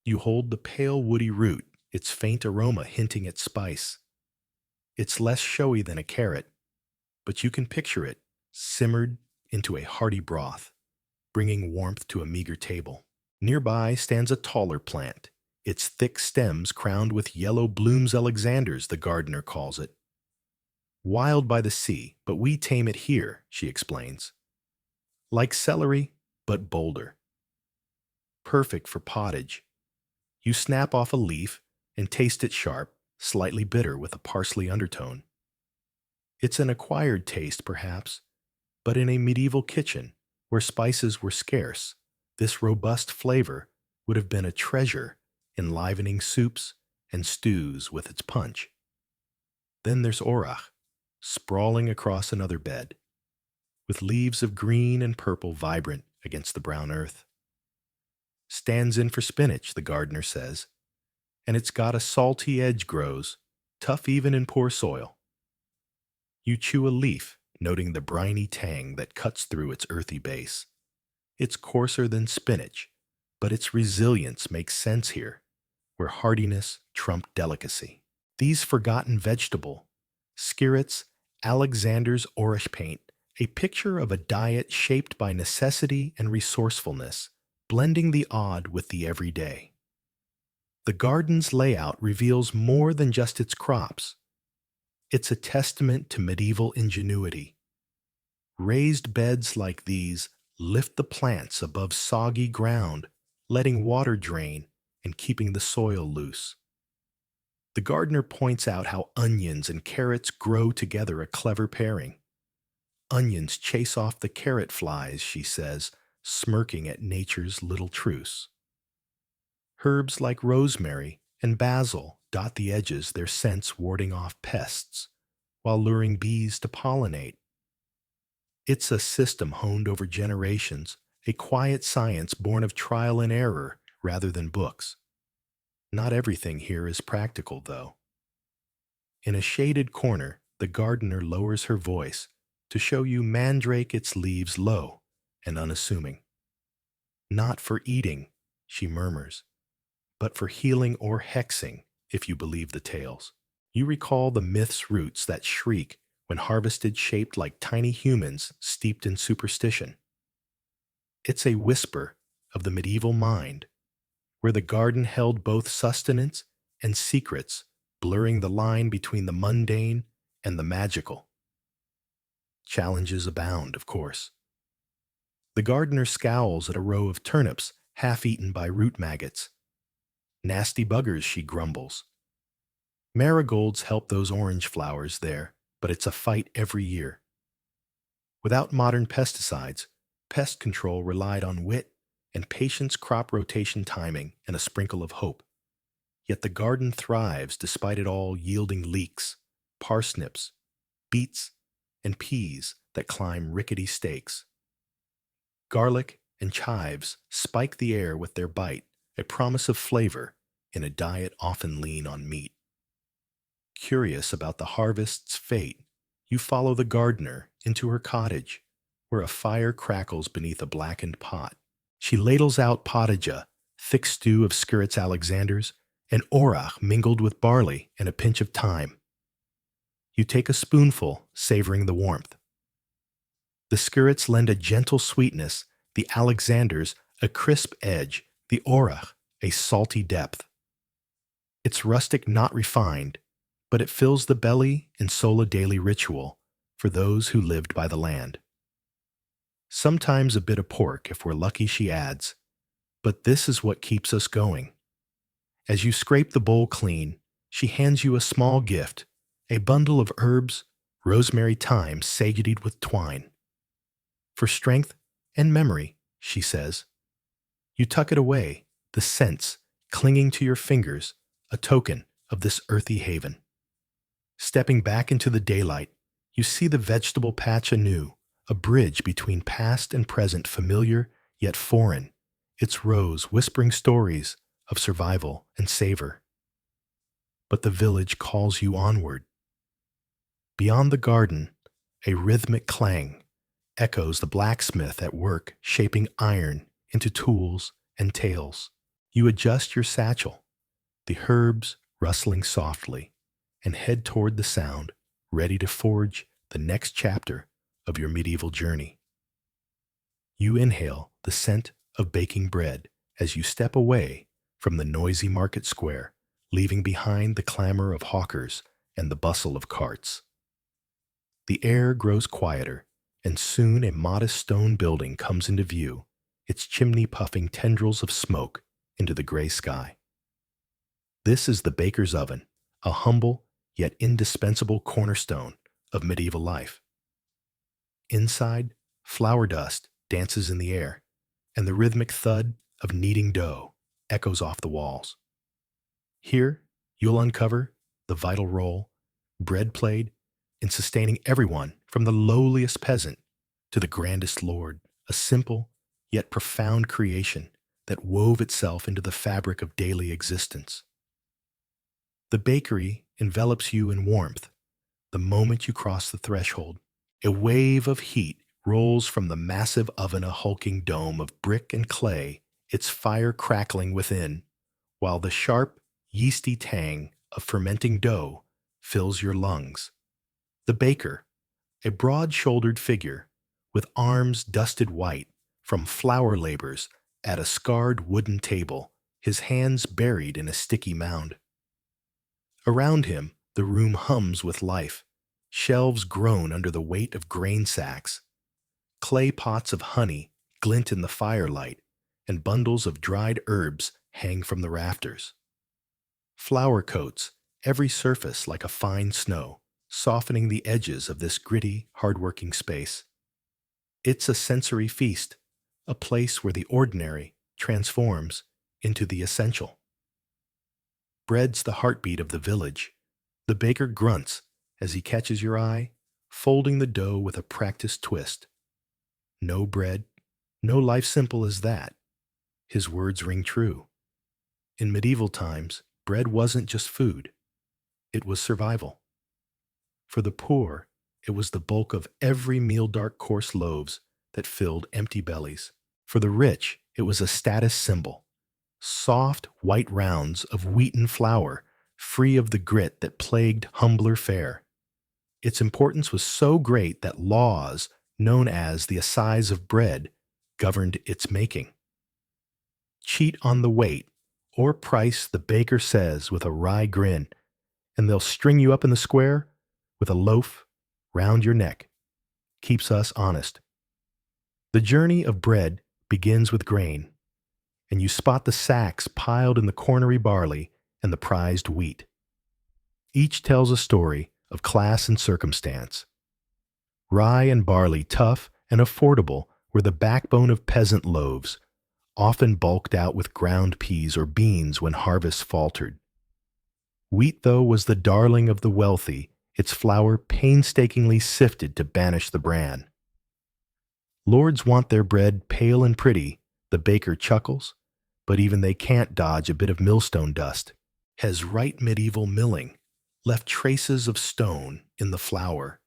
[SPEAKER 1] You hold the pale woody root, its faint aroma hinting at spice. It's less showy than a carrot, but you can picture it, simmered into a hearty broth, bringing warmth to a meager table. Nearby stands a taller plant, its thick stems crowned with yellow blooms Alexander's, the gardener calls it. Wild by the sea, but we tame it here, she explains. Like celery, but bolder. Perfect for pottage. You snap off a leaf and taste it sharp, slightly bitter with a parsley undertone. It's an acquired taste, perhaps, but in a medieval kitchen, where spices were scarce, this robust flavor would have been a treasure, enlivening soups and stews with its punch. Then there's orach, sprawling across another bed, with leaves of green and purple vibrant against the brown earth. Stands in for spinach, the gardener says, and it's got a salty edge grows, tough even in poor soil. You chew a leaf, noting the briny tang that cuts through its earthy base. It's coarser than spinach, but its resilience makes sense here, where hardiness trumped delicacy. These forgotten vegetable, skirrets, Alexander's Orish paint, a picture of a diet shaped by necessity and resourcefulness, blending the odd with the everyday. The garden's layout reveals more than just its crops. It's a testament to medieval ingenuity. Raised beds like these lift the plants above soggy ground, letting water drain and keeping the soil loose. The gardener points out how onions and carrots grow together, a clever pairing. Onions chase off the carrot flies, she says, smirking at nature's little truce. Herbs like rosemary and basil dot the edges, their scents warding off pests, while luring bees to pollinate. It's a system honed over generations, a quiet science born of trial and error rather than books. Not everything here is practical, though. In a shaded corner, the gardener lowers her voice to show you mandrake, its leaves low and unassuming. Not for eating, she murmurs, but for healing or hexing, if you believe the tales. You recall the myth's roots that shriek when harvested, shaped like tiny humans steeped in superstition. It's a whisper of the medieval mind, where the garden held both sustenance and secrets, blurring the line between the mundane and the magical. Challenges abound, of course. The gardener scowls at a row of turnips half-eaten by root maggots. Nasty buggers, she grumbles. Marigolds help those orange flowers there, but it's a fight every year. Without modern pesticides, pest control relied on wit and patience, crop rotation timing, and a sprinkle of hope. Yet the garden thrives despite it all, yielding leeks, parsnips, beets, and peas that climb rickety stakes. Garlic and chives spike the air with their bite, a promise of flavor in a diet often lean on meat. Curious about the harvest's fate, you follow the gardener into her cottage, where a fire crackles beneath a blackened pot. She ladles out pottage, thick stew of skirrets Alexander's, and orach mingled with barley and a pinch of thyme. You take a spoonful, savoring the warmth. The skirrets lend a gentle sweetness, the Alexander's a crisp edge, the orach a salty depth. It's rustic, not refined, but it fills the belly and soul, a daily ritual for those who lived by the land. Sometimes a bit of pork, if we're lucky, she adds, but this is what keeps us going. As you scrape the bowl clean, she hands you a small gift, a bundle of herbs, rosemary, thyme, saged with twine. For strength and memory, she says. You tuck it away, the scents clinging to your fingers, a token of this earthy haven. Stepping back into the daylight, you see the vegetable patch anew, a bridge between past and present, familiar yet foreign, its rows whispering stories of survival and savor. But the village calls you onward. Beyond the garden, a rhythmic clang, echoes the blacksmith at work shaping iron into tools and tales. You adjust your satchel, the herbs rustling softly, and head toward the sound, ready to forge the next chapter of your medieval journey. You inhale the scent of baking bread as you step away from the noisy market square, leaving behind the clamor of hawkers and the bustle of carts. The air grows quieter, and soon a modest stone building comes into view, its chimney puffing tendrils of smoke into the gray sky. This is the baker's oven, a humble yet indispensable cornerstone of medieval life. Inside, flour dust dances in the air, and the rhythmic thud of kneading dough echoes off the walls. Here, you'll uncover the vital role bread played in sustaining everyone from the lowliest peasant to the grandest lord, a simple yet profound creation that wove itself into the fabric of daily existence. The bakery envelops you in warmth the moment you cross the threshold. A wave of heat rolls from the massive oven, a hulking dome of brick and clay, its fire crackling within, while the sharp, yeasty tang of fermenting dough fills your lungs. The baker, a broad-shouldered figure with arms dusted white from flour labors at a scarred wooden table, his hands buried in a sticky mound. Around him, the room hums with life. Shelves groan under the weight of grain sacks. Clay pots of honey glint in the firelight, and bundles of dried herbs hang from the rafters. Flour coats every surface like a fine snow, softening the edges of this gritty, hard-working space. It's a sensory feast, a place where the ordinary transforms into the essential. Bread's the heartbeat of the village. The baker grunts as he catches your eye, folding the dough with a practiced twist. No bread, no life simple as that. His words ring true. In medieval times, bread wasn't just food. It was survival. For the poor, it was the bulk of every meal, dark coarse loaves that filled empty bellies. For the rich, it was a status symbol. Soft, white rounds of wheaten flour, free of the grit that plagued humbler fare. Its importance was so great that laws, known as the assize of bread, governed its making. Cheat on the weight or price, the baker says with a wry grin, and they'll string you up in the square with a loaf round your neck. Keeps us honest. The journey of bread begins with grain, and you spot the sacks piled in the cornery barley and the prized wheat. Each tells a story of class and circumstance. Rye and barley, tough and affordable, were the backbone of peasant loaves, often bulked out with ground peas or beans when harvest faltered. Wheat, though, was the darling of the wealthy, its flour painstakingly sifted to banish the bran. Lords want their bread pale and pretty, the baker chuckles, but even they can't dodge a bit of millstone dust. Has right medieval milling left traces of stone in the flour,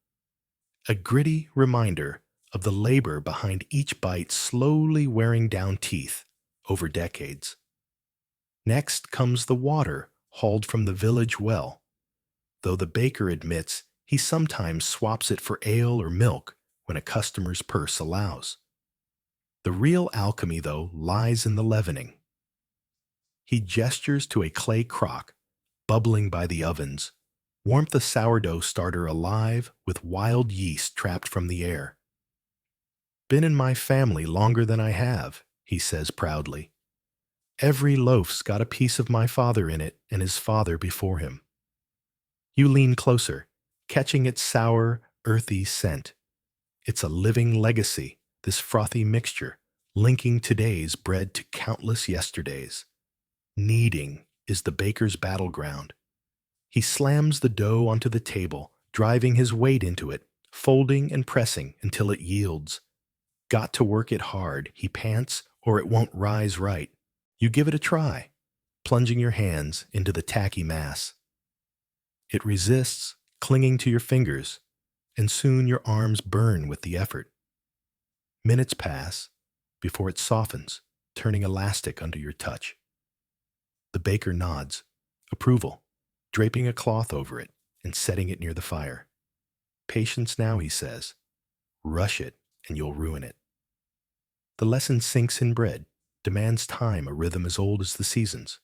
[SPEAKER 1] a gritty reminder of the labor behind each bite slowly wearing down teeth over decades. Next comes the water hauled from the village well, though the baker admits he sometimes swaps it for ale or milk when a customer's purse allows. The real alchemy, though, lies in the leavening. He gestures to a clay crock, bubbling by the ovens, warmth the sourdough starter alive with wild yeast trapped from the air. Been in my family longer than I have, he says proudly. Every loaf's got a piece of my father in it and his father before him. You lean closer, catching its sour, earthy scent. It's a living legacy, this frothy mixture, linking today's bread to countless yesterdays. Kneading is the baker's battleground. He slams the dough onto the table, driving his weight into it, folding and pressing until it yields. Got to work it hard, he pants, or it won't rise right. You give it a try, plunging your hands into the tacky mass. It resists, clinging to your fingers, and soon your arms burn with the effort. Minutes pass before it softens, turning elastic under your touch. The baker nods, approval, draping a cloth over it and setting it near the fire. Patience now, he says. Rush it and you'll ruin it. The lesson sinks in bread, demands time, a rhythm as old as the seasons.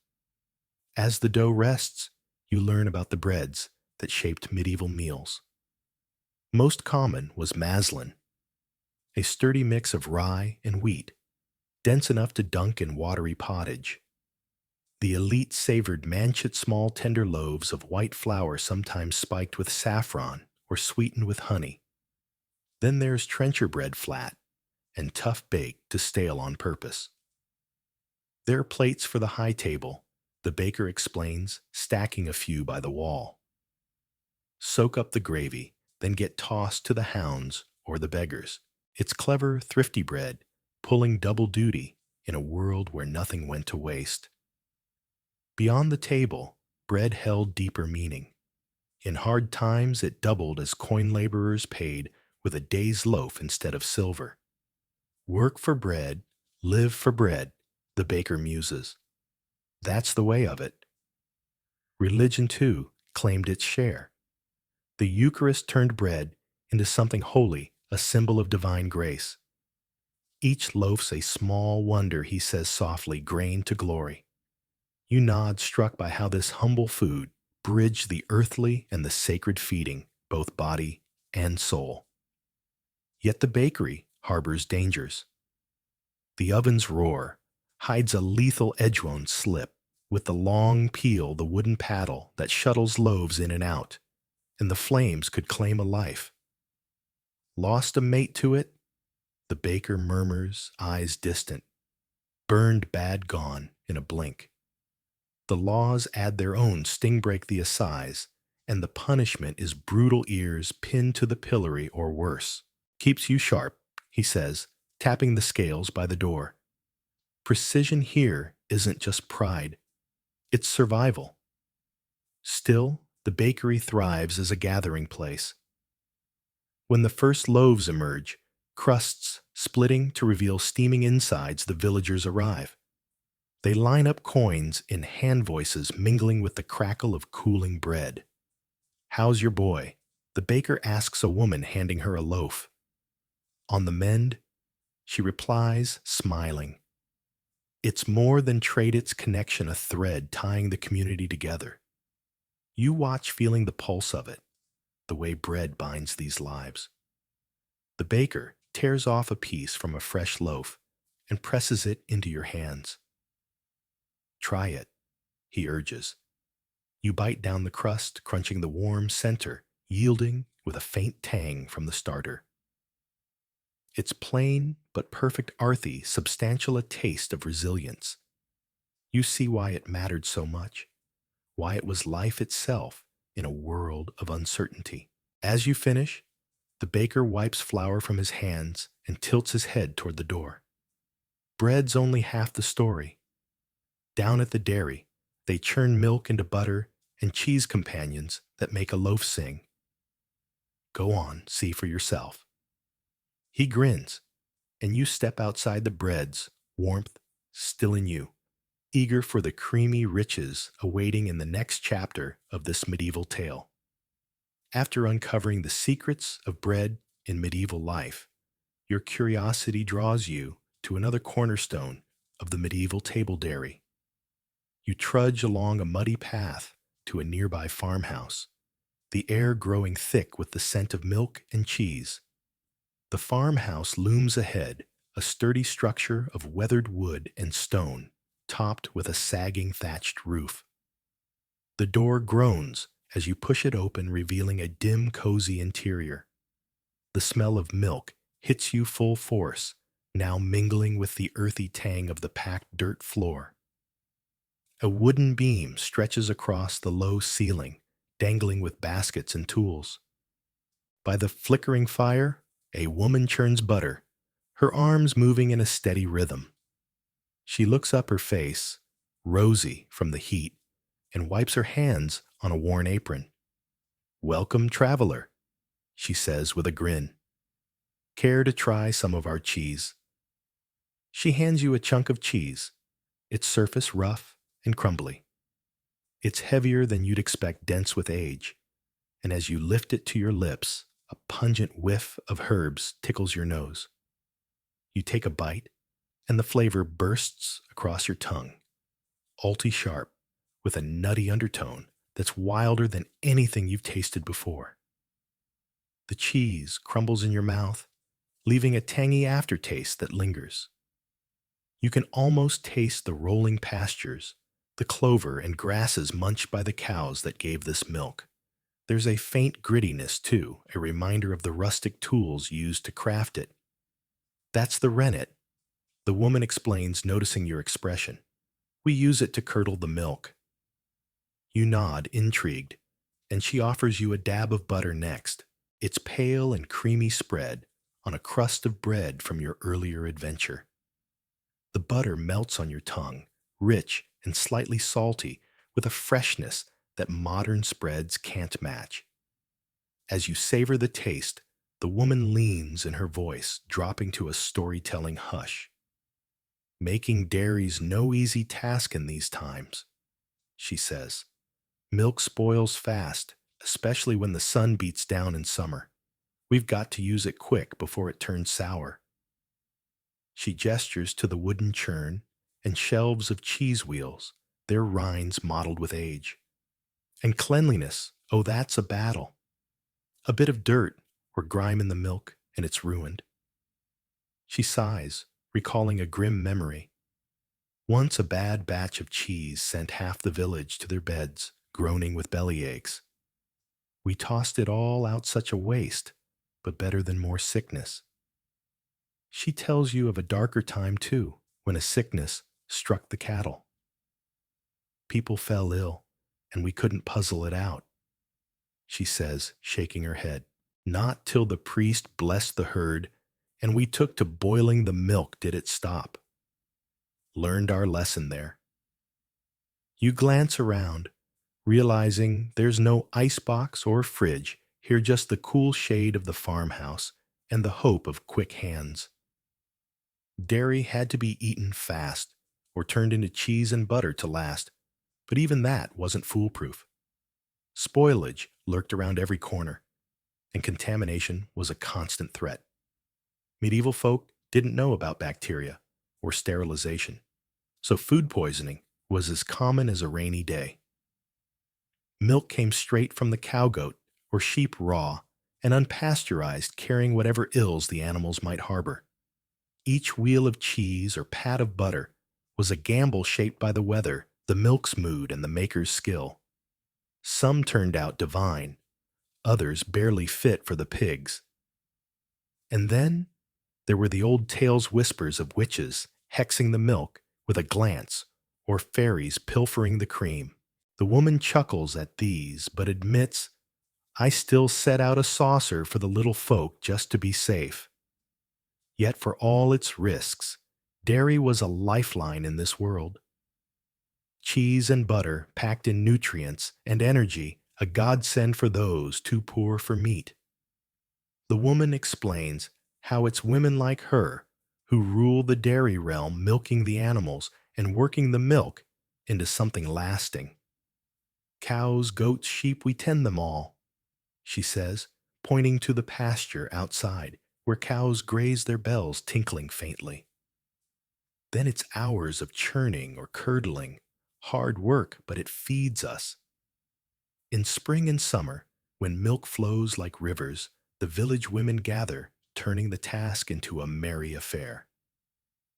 [SPEAKER 1] As the dough rests, you learn about the breads that shaped medieval meals. Most common was maslin, a sturdy mix of rye and wheat, dense enough to dunk in watery pottage. The elite savored manchet small tender loaves of white flour sometimes spiked with saffron or sweetened with honey. Then there's trencher bread flat and tough baked to stale on purpose. There are plates for the high table, the baker explains, stacking a few by the wall. Soak up the gravy, then get tossed to the hounds or the beggars. It's clever, thrifty bread, pulling double duty in a world where nothing went to waste. Beyond the table, bread held deeper meaning. In hard times, it doubled as coin laborers paid with a day's loaf instead of silver. Work for bread, live for bread, the baker muses. That's the way of it. Religion, too, claimed its share. The Eucharist turned bread into something holy, a symbol of divine grace. Each loaf's a small wonder, he says softly, grain to glory. You nod, struck by how this humble food bridged the earthly and the sacred, feeding both body and soul. Yet the bakery harbors dangers. The oven's roar hides a lethal edge-wound slip, with the long peel the wooden paddle that shuttles loaves in and out, and the flames could claim a life. Lost a mate to it? The baker murmurs, eyes distant. Burned bad gone in a blink. The laws add their own sting, break the assize, and the punishment is brutal ears pinned to the pillory or worse. Keeps you sharp, he says, tapping the scales by the door. Precision here isn't just pride, it's survival. Still, the bakery thrives as a gathering place. When the first loaves emerge, crusts splitting to reveal steaming insides, the villagers arrive. They line up, coins in hand voices mingling with the crackle of cooling bread. How's your boy? The baker asks a woman handing her a loaf. On the mend, she replies, smiling. It's more than trade, its connection, a thread tying the community together. You watch, feeling the pulse of it, the way bread binds these lives. The baker tears off a piece from a fresh loaf and presses it into your hands. Try it, he urges. You bite down the crust, crunching the warm center, yielding with a faint tang from the starter. It's plain but perfect, earthy, substantial, a taste of resilience. You see why it mattered so much, why it was life itself in a world of uncertainty. As you finish, the baker wipes flour from his hands and tilts his head toward the door. Bread's only half the story. Down at the dairy, they churn milk into butter and cheese companions that make a loaf sing. Go on, see for yourself. He grins, and you step outside, the bread's warmth still in you, eager for the creamy riches awaiting in the next chapter of this medieval tale. After uncovering the secrets of bread in medieval life, your curiosity draws you to another cornerstone of the medieval table dairy. You trudge along a muddy path to a nearby farmhouse, the air growing thick with the scent of milk and cheese. The farmhouse looms ahead, a sturdy structure of weathered wood and stone, topped with a sagging thatched roof. The door groans as you push it open, revealing a dim, cozy interior. The smell of milk hits you full force, now mingling with the earthy tang of the packed dirt floor. A wooden beam stretches across the low ceiling, dangling with baskets and tools. By the flickering fire, a woman churns butter, her arms moving in a steady rhythm. She looks up, her face rosy from the heat, and wipes her hands on a worn apron. "Welcome, traveler," she says with a grin. Care to try some of our cheese? She hands you a chunk of cheese, its surface rough and crumbly. It's heavier than you'd expect, dense with age, and as you lift it to your lips, a pungent whiff of herbs tickles your nose. You take a bite, and the flavor bursts across your tongue, ulty sharp, with a nutty undertone that's wilder than anything you've tasted before. The cheese crumbles in your mouth, leaving a tangy aftertaste that lingers. You can almost taste the rolling pastures, the clover and grasses munched by the cows that gave this milk. There's a faint grittiness, too, a reminder of the rustic tools used to craft it. That's the rennet, the woman explains, noticing your expression. We use it to curdle the milk. You nod, intrigued, and she offers you a dab of butter next. It's pale and creamy spread on a crust of bread from your earlier adventure. The butter melts on your tongue, rich and slightly salty, with a freshness that modern spreads can't match. As you savor the taste, the woman leans in her voice, dropping to a storytelling hush. Making dairy's no easy task in these times, she says. Milk spoils fast, especially when the sun beats down in summer. We've got to use it quick before it turns sour. She gestures to the wooden churn and shelves of cheese wheels, their rinds mottled with age. And cleanliness, oh, that's a battle. A bit of dirt or grime in the milk, and it's ruined. She sighs, recalling a grim memory. Once a bad batch of cheese sent half the village to their beds, groaning with belly aches. We tossed it all out, such a waste, but better than more sickness. She tells you of a darker time, too, when a sickness struck the cattle. People fell ill, and we couldn't puzzle it out, she says, shaking her head. Not till the priest blessed the herd, and we took to boiling the milk did it stop. Learned our lesson there. You glance around, realizing there's no icebox or fridge, here just the cool shade of the farmhouse and the hope of quick hands. Dairy had to be eaten fast, or turned into cheese and butter to last, but even that wasn't foolproof. Spoilage lurked around every corner, and contamination was a constant threat. Medieval folk didn't know about bacteria or sterilization, so food poisoning was as common as a rainy day. Milk came straight from the cow goat or sheep raw and unpasteurized, carrying whatever ills the animals might harbor. Each wheel of cheese or pat of butter was a gamble shaped by the weather, the milk's mood, and the maker's skill. Some turned out divine, others barely fit for the pigs. And then there were the old tales whispers of witches hexing the milk with a glance, or fairies pilfering the cream. The woman chuckles at these, but admits, I still set out a saucer for the little folk just to be safe. Yet for all its risks, dairy was a lifeline in this world. Cheese and butter packed in nutrients and energy, a godsend for those too poor for meat. The woman explains how it's women like her who rule the dairy realm, milking the animals and working the milk into something lasting. Cows, goats, sheep, we tend them all, she says, pointing to the pasture outside, where cows graze their bells tinkling faintly. Then it's hours of churning or curdling, hard work, but it feeds us. In spring and summer, when milk flows like rivers, the village women gather, turning the task into a merry affair.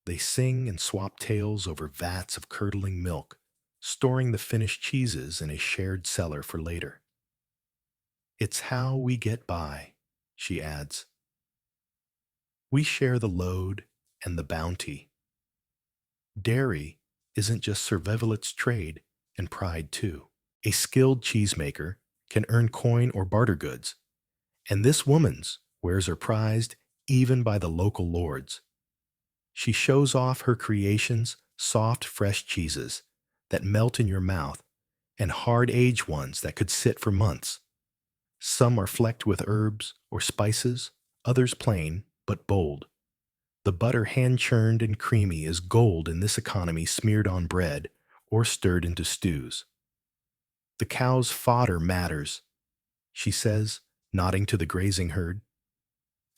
[SPEAKER 1] They sing and swap tales over vats of curdling milk, storing the finished cheeses in a shared cellar for later. It's how we get by, she adds. We share the load and the bounty. Dairy isn't just survival, it's trade and pride too. A skilled cheesemaker can earn coin or barter goods, and this woman's wares are prized even by the local lords. She shows off her creations, soft, fresh cheeses that melt in your mouth, and hard-aged ones that could sit for months. Some are flecked with herbs or spices, others plain, but bold. The butter hand-churned and creamy as gold in this economy smeared on bread or stirred into stews. The cow's fodder matters, she says, nodding to the grazing herd.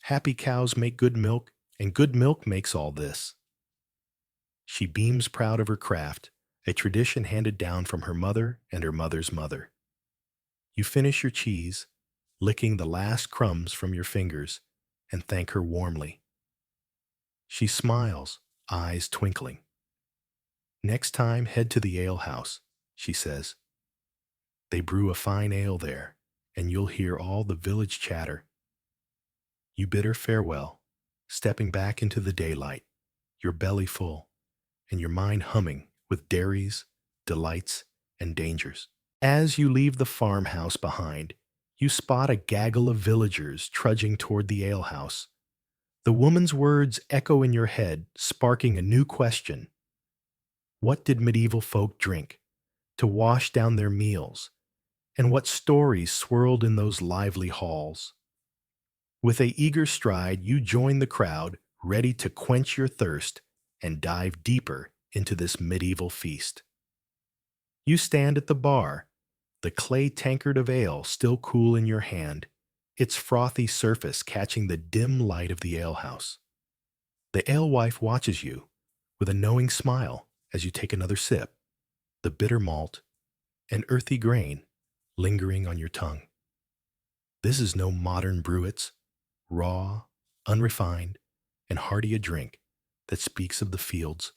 [SPEAKER 1] Happy cows make good milk, and good milk makes all this. She beams proud of her craft, a tradition handed down from her mother and her mother's mother. You finish your cheese, licking the last crumbs from your fingers, and thank her warmly. She smiles, eyes twinkling. Next time, head to the ale house, she says. They brew a fine ale there, and you'll hear all the village chatter. You bid her farewell, stepping back into the daylight, your belly full, and your mind humming with dairies, delights, and dangers. As you leave the farmhouse behind, you spot a gaggle of villagers trudging toward the alehouse. The woman's words echo in your head, sparking a new question. What did medieval folk drink to wash down their meals, and what stories swirled in those lively halls? With a eager stride, you join the crowd, ready to quench your thirst and dive deeper into this medieval feast. You stand at the bar, the clay tankard of ale still cool in your hand, its frothy surface catching the dim light of the alehouse. The alewife watches you with a knowing smile as you take another sip, the bitter malt and earthy grain lingering on your tongue. This is no modern Brewitz, raw, unrefined, and hearty a drink that speaks of the fields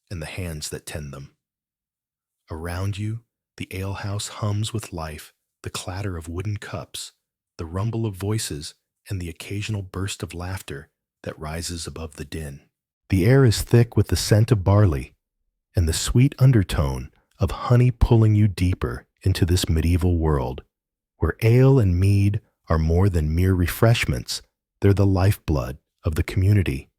[SPEAKER 1] and the hands that tend them. Around you, the alehouse hums with life, the clatter of wooden cups, the rumble of voices, and the occasional burst of laughter that rises above the din. The air is thick with the scent of barley and the sweet undertone of honey pulling you deeper into this medieval world, where ale and mead are more than mere refreshments, they're the lifeblood of the community.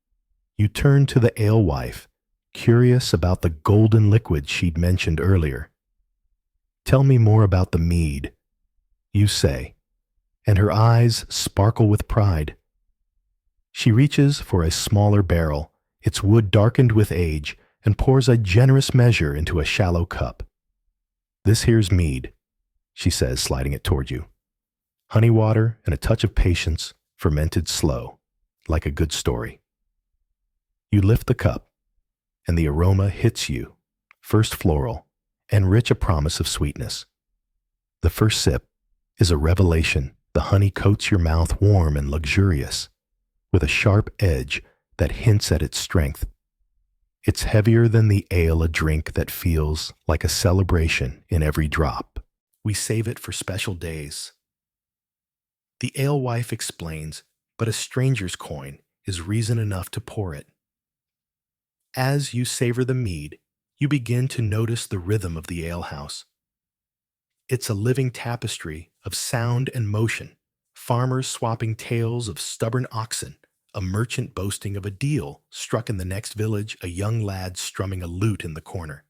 [SPEAKER 1] You turn to the alewife, curious about the golden liquid she'd mentioned earlier. Tell me more about the mead, you say, and her eyes sparkle with pride. She reaches for a smaller barrel, its wood darkened with age, and pours a generous measure into a shallow cup. This here's mead, she says, sliding it toward you. Honey water and a touch of patience, fermented slow, like a good story. You lift the cup, and the aroma hits you, first floral, and rich a promise of sweetness. The first sip is a revelation. The honey coats your mouth warm and luxurious, with a sharp edge that hints at its strength. It's heavier than the ale, a drink that feels like a celebration in every drop. We save it for special days. The alewife explains, but a stranger's coin is reason enough to pour it. As you savor the mead, you begin to notice the rhythm of the alehouse. It's a living tapestry of sound and motion, farmers swapping tales of stubborn oxen, a merchant boasting of a deal struck in the next village, a young lad strumming a lute in the corner.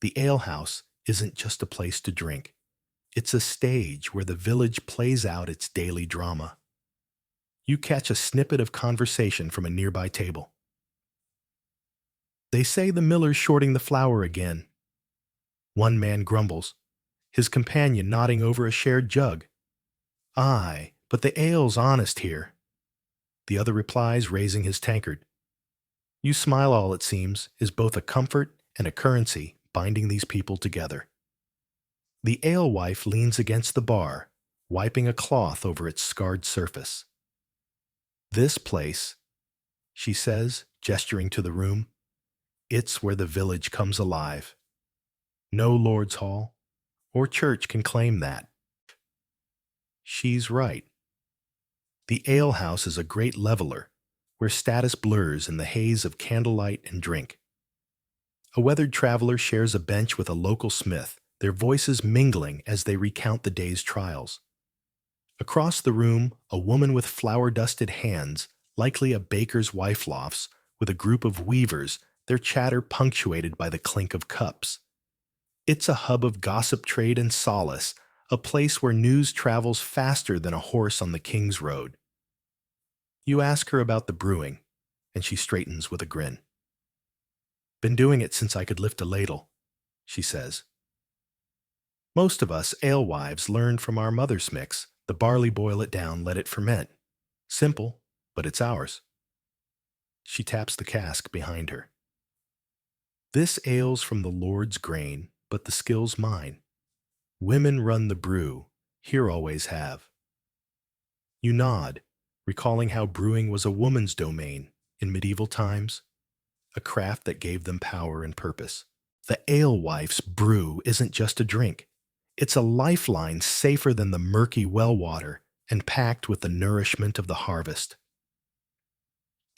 [SPEAKER 1] The alehouse isn't just a place to drink. It's a stage where the village plays out its daily drama. You catch a snippet of conversation from a nearby table. They say the miller's shorting the flour again. One man grumbles, his companion nodding over a shared jug. Aye, but the ale's honest here. The other replies, raising his tankard. You smile. All it seems is both a comfort and a currency binding these people together. The alewife leans against the bar, wiping a cloth over its scarred surface. This place, she says, gesturing to the room, it's where the village comes alive. No Lord's Hall or church can claim that. She's right. The alehouse is a great leveler, where status blurs in the haze of candlelight and drink. A weathered traveler shares a bench with a local smith, their voices mingling as they recount the day's trials. Across the room, a woman with flour-dusted hands, likely a baker's wife, lofts with a group of weavers, their chatter punctuated by the clink of cups. It's a hub of gossip, trade, and solace, a place where news travels faster than a horse on the King's Road. You ask her about the brewing, and she straightens with a grin. Been doing it since I could lift a ladle, she says. Most of us alewives learned from our mother's mix. The barley, boil it down, let it ferment. Simple, but it's ours. She taps the cask behind her. This ale's from the Lord's grain, but the skill's mine. Women run the brew, here always have. You nod, recalling how brewing was a woman's domain in medieval times, a craft that gave them power and purpose. The alewife's brew isn't just a drink. It's a lifeline safer than the murky well water and packed with the nourishment of the harvest.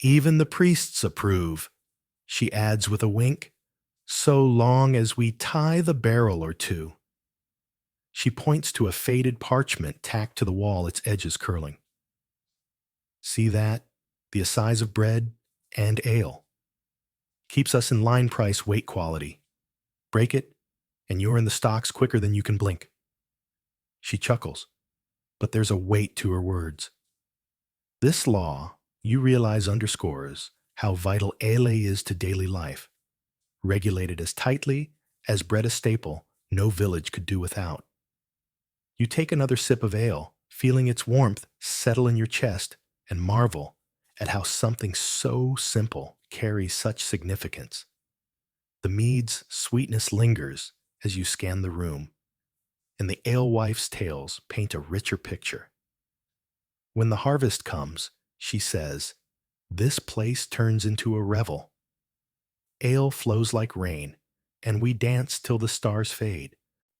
[SPEAKER 1] Even the priests approve, she adds with a wink, so long as we tie the barrel or two. She points to a faded parchment tacked to the wall, its edges curling. See that? The assize of bread and ale. Keeps us in line price weight quality. Break it, and you're in the stocks quicker than you can blink. She chuckles, but there's a weight to her words. This law, you realize, underscores how vital ale is to daily life, regulated as tightly as bread a staple no village could do without. You take another sip of ale, feeling its warmth settle in your chest, and marvel at how something so simple carries such significance. The mead's sweetness lingers as you scan the room, and the alewife's tales paint a richer picture. When the harvest comes, she says, this place turns into a revel. Ale flows like rain, and we dance till the stars fade.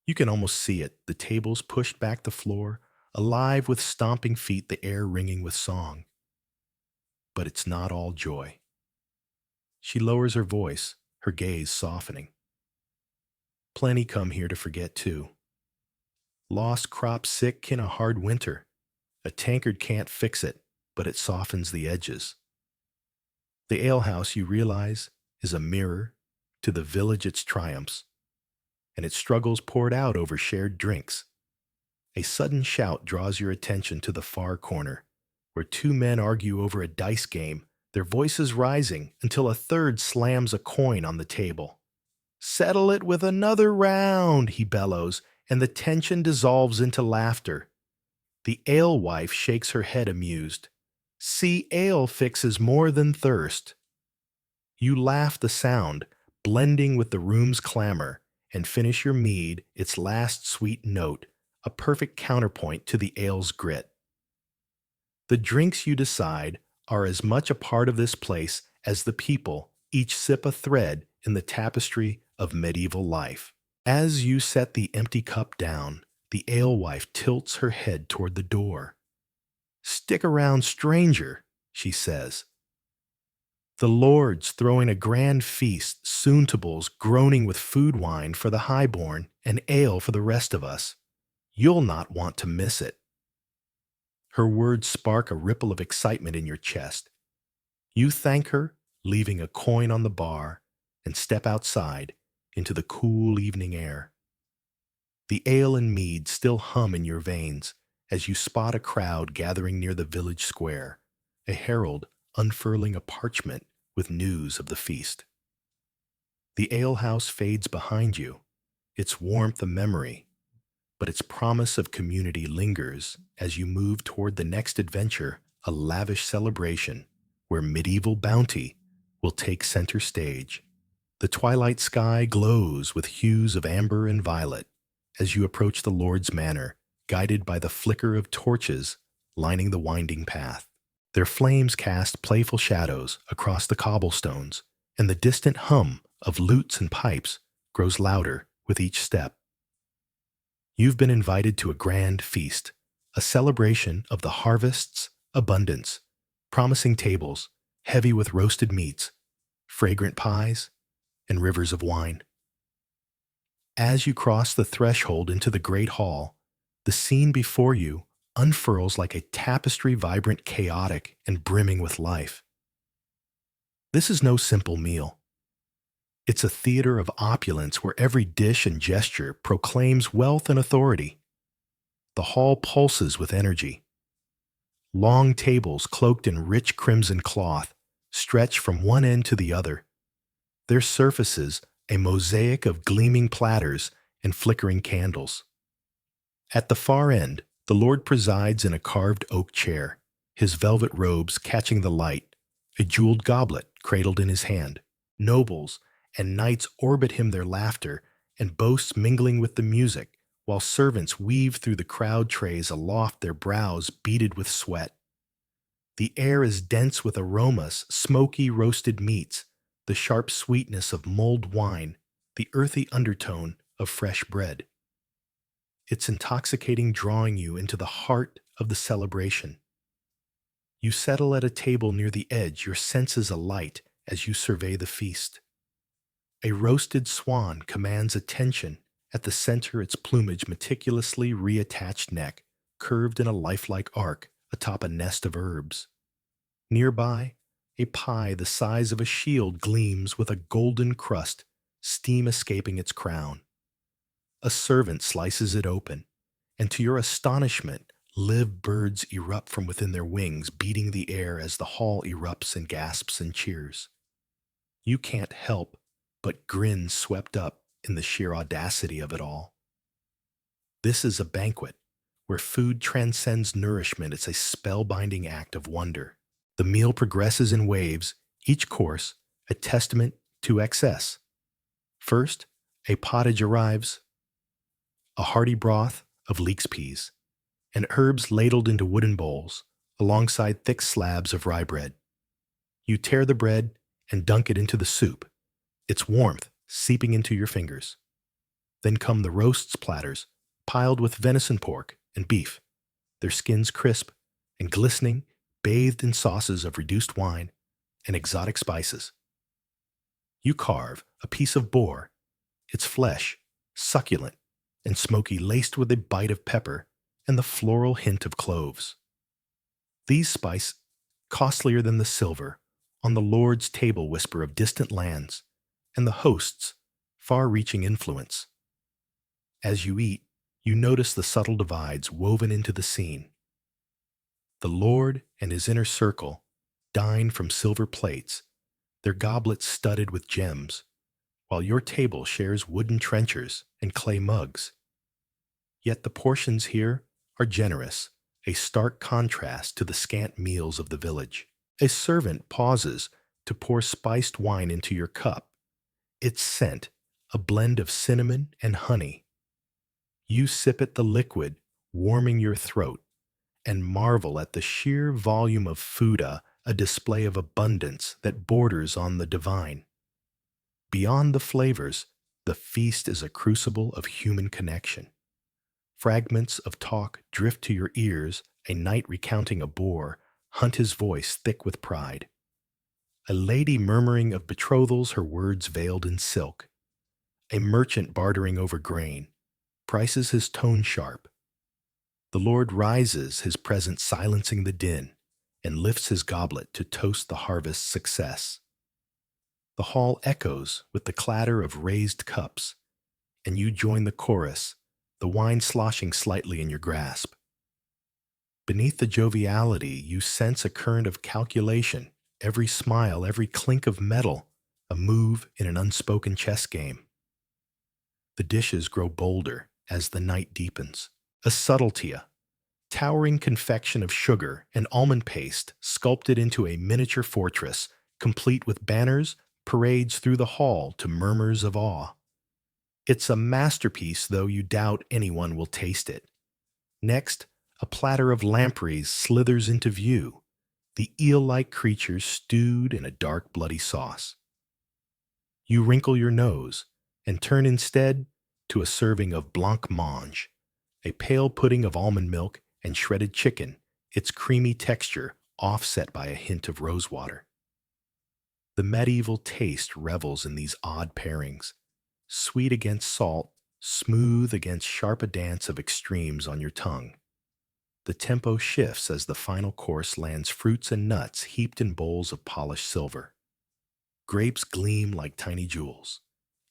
[SPEAKER 1] You can almost see it, the tables pushed back the floor, alive with stomping feet, the air ringing with song. But it's not all joy. She lowers her voice, her gaze softening. Plenty come here to forget too. Lost crop sick in a hard winter. A tankard can't fix it, but it softens the edges. The alehouse, you realize, is a mirror to the village, its triumphs, and its struggles poured out over shared drinks. A sudden shout draws your attention to the far corner, where two men argue over a dice game, their voices rising until a third slams a coin on the table. Settle it with another round, he bellows, and the tension dissolves into laughter. The alewife shakes her head amused. See, ale fixes more than thirst. You laugh the sound, blending with the room's clamor, and finish your mead, its last sweet note, a perfect counterpoint to the ale's grit. The drinks you decide are as much a part of this place as the people, each sip a thread in the tapestry of medieval life. As you set the empty cup down, the alewife tilts her head toward the door. Stick around, stranger, she says. The lord's throwing a grand feast, soon-to-bles groaning with food wine for the highborn and ale for the rest of us. You'll not want to miss it. Her words spark a ripple of excitement in your chest. You thank her, leaving a coin on the bar, and step outside into the cool evening air. The ale and mead still hum in your veins as you spot a crowd gathering near the village square, a herald unfurling a parchment with news of the feast. The alehouse fades behind you, its warmth a memory, but its promise of community lingers as you move toward the next adventure, a lavish celebration where medieval bounty will take center stage. The twilight sky glows with hues of amber and violet as you approach the Lord's manor, guided by the flicker of torches lining the winding path. Their flames cast playful shadows across the cobblestones, and the distant hum of lutes and pipes grows louder with each step. You've been invited to a grand feast, a celebration of the harvest's abundance, promising tables heavy with roasted meats, fragrant pies, and rivers of wine. As you cross the threshold into the great hall, the scene before you unfurls like a tapestry, vibrant, chaotic, and brimming with life. This is no simple meal. It's a theater of opulence where every dish and gesture proclaims wealth and authority. The hall pulses with energy. Long tables cloaked in rich crimson cloth stretch from one end to the other, their surfaces a mosaic of gleaming platters and flickering candles. At the far end, the Lord presides in a carved oak chair, his velvet robes catching the light, a jeweled goblet cradled in his hand. Nobles and knights orbit him their laughter and boasts mingling with the music, while servants weave through the crowd trays aloft, their brows beaded with sweat. The air is dense with aromas, smoky roasted meats, the sharp sweetness of mulled wine, the earthy undertone of fresh bread. It's intoxicating, drawing you into the heart of the celebration. You settle at a table near the edge, your senses alight as you survey the feast. A roasted swan commands attention, at the center its plumage meticulously reattached neck, curved in a lifelike arc atop a nest of herbs. Nearby, a pie the size of a shield gleams with a golden crust, steam escaping its crown. A servant slices it open, and to your astonishment, live birds erupt from within their wings, beating the air as the hall erupts and gasps and cheers. You can't help but grin, swept up in the sheer audacity of it all. This is a banquet where food transcends nourishment. It's a spellbinding act of wonder. The meal progresses in waves, each course a testament to excess. First, a pottage arrives, a hearty broth of leek's peas, and herbs ladled into wooden bowls, alongside thick slabs of rye bread. You tear the bread and dunk it into the soup, its warmth seeping into your fingers. Then come the roasts platters, piled with venison pork and beef, their skins crisp and glistening, bathed in sauces of reduced wine and exotic spices. You carve a piece of boar, its flesh succulent and smoky, laced with a bite of pepper and the floral hint of cloves. These spice, costlier than the silver, on the Lord's table whisper of distant lands, and the host's far-reaching influence. As you eat, you notice the subtle divides woven into the scene. The Lord and his inner circle dine from silver plates, their goblets studded with gems, while your table shares wooden trenchers and clay mugs. Yet the portions here are generous, a stark contrast to the scant meals of the village. A servant pauses to pour spiced wine into your cup, its scent a blend of cinnamon and honey. You sip at the liquid, warming your throat, and marvel at the sheer volume of food, a display of abundance that borders on the divine. Beyond the flavors, the feast is a crucible of human connection. Fragments of talk drift to your ears, a knight recounting a boar, hunt his voice thick with pride. A lady murmuring of betrothals, her words veiled in silk. A merchant bartering over grain, prices his tone sharp. The Lord rises, his presence silencing the din, and lifts his goblet to toast the harvest's success. The hall echoes with the clatter of raised cups, and you join the chorus, the wine sloshing slightly in your grasp. Beneath the joviality, you sense a current of calculation, every smile, every clink of metal, a move in an unspoken chess game. The dishes grow bolder as the night deepens. A subtlety, a towering confection of sugar and almond paste sculpted into a miniature fortress, complete with banners, parades through the hall to murmurs of awe. It's a masterpiece, though you doubt anyone will taste it. Next, a platter of lampreys slithers into view, the eel-like creatures stewed in a dark, bloody sauce. You wrinkle your nose and turn instead to a serving of blancmange, a pale pudding of almond milk and shredded chicken, its creamy texture offset by a hint of rosewater. The medieval taste revels in these odd pairings, sweet against salt, smooth against sharp, a dance of extremes on your tongue. The tempo shifts as the final course lands fruits and nuts heaped in bowls of polished silver. Grapes gleam like tiny jewels,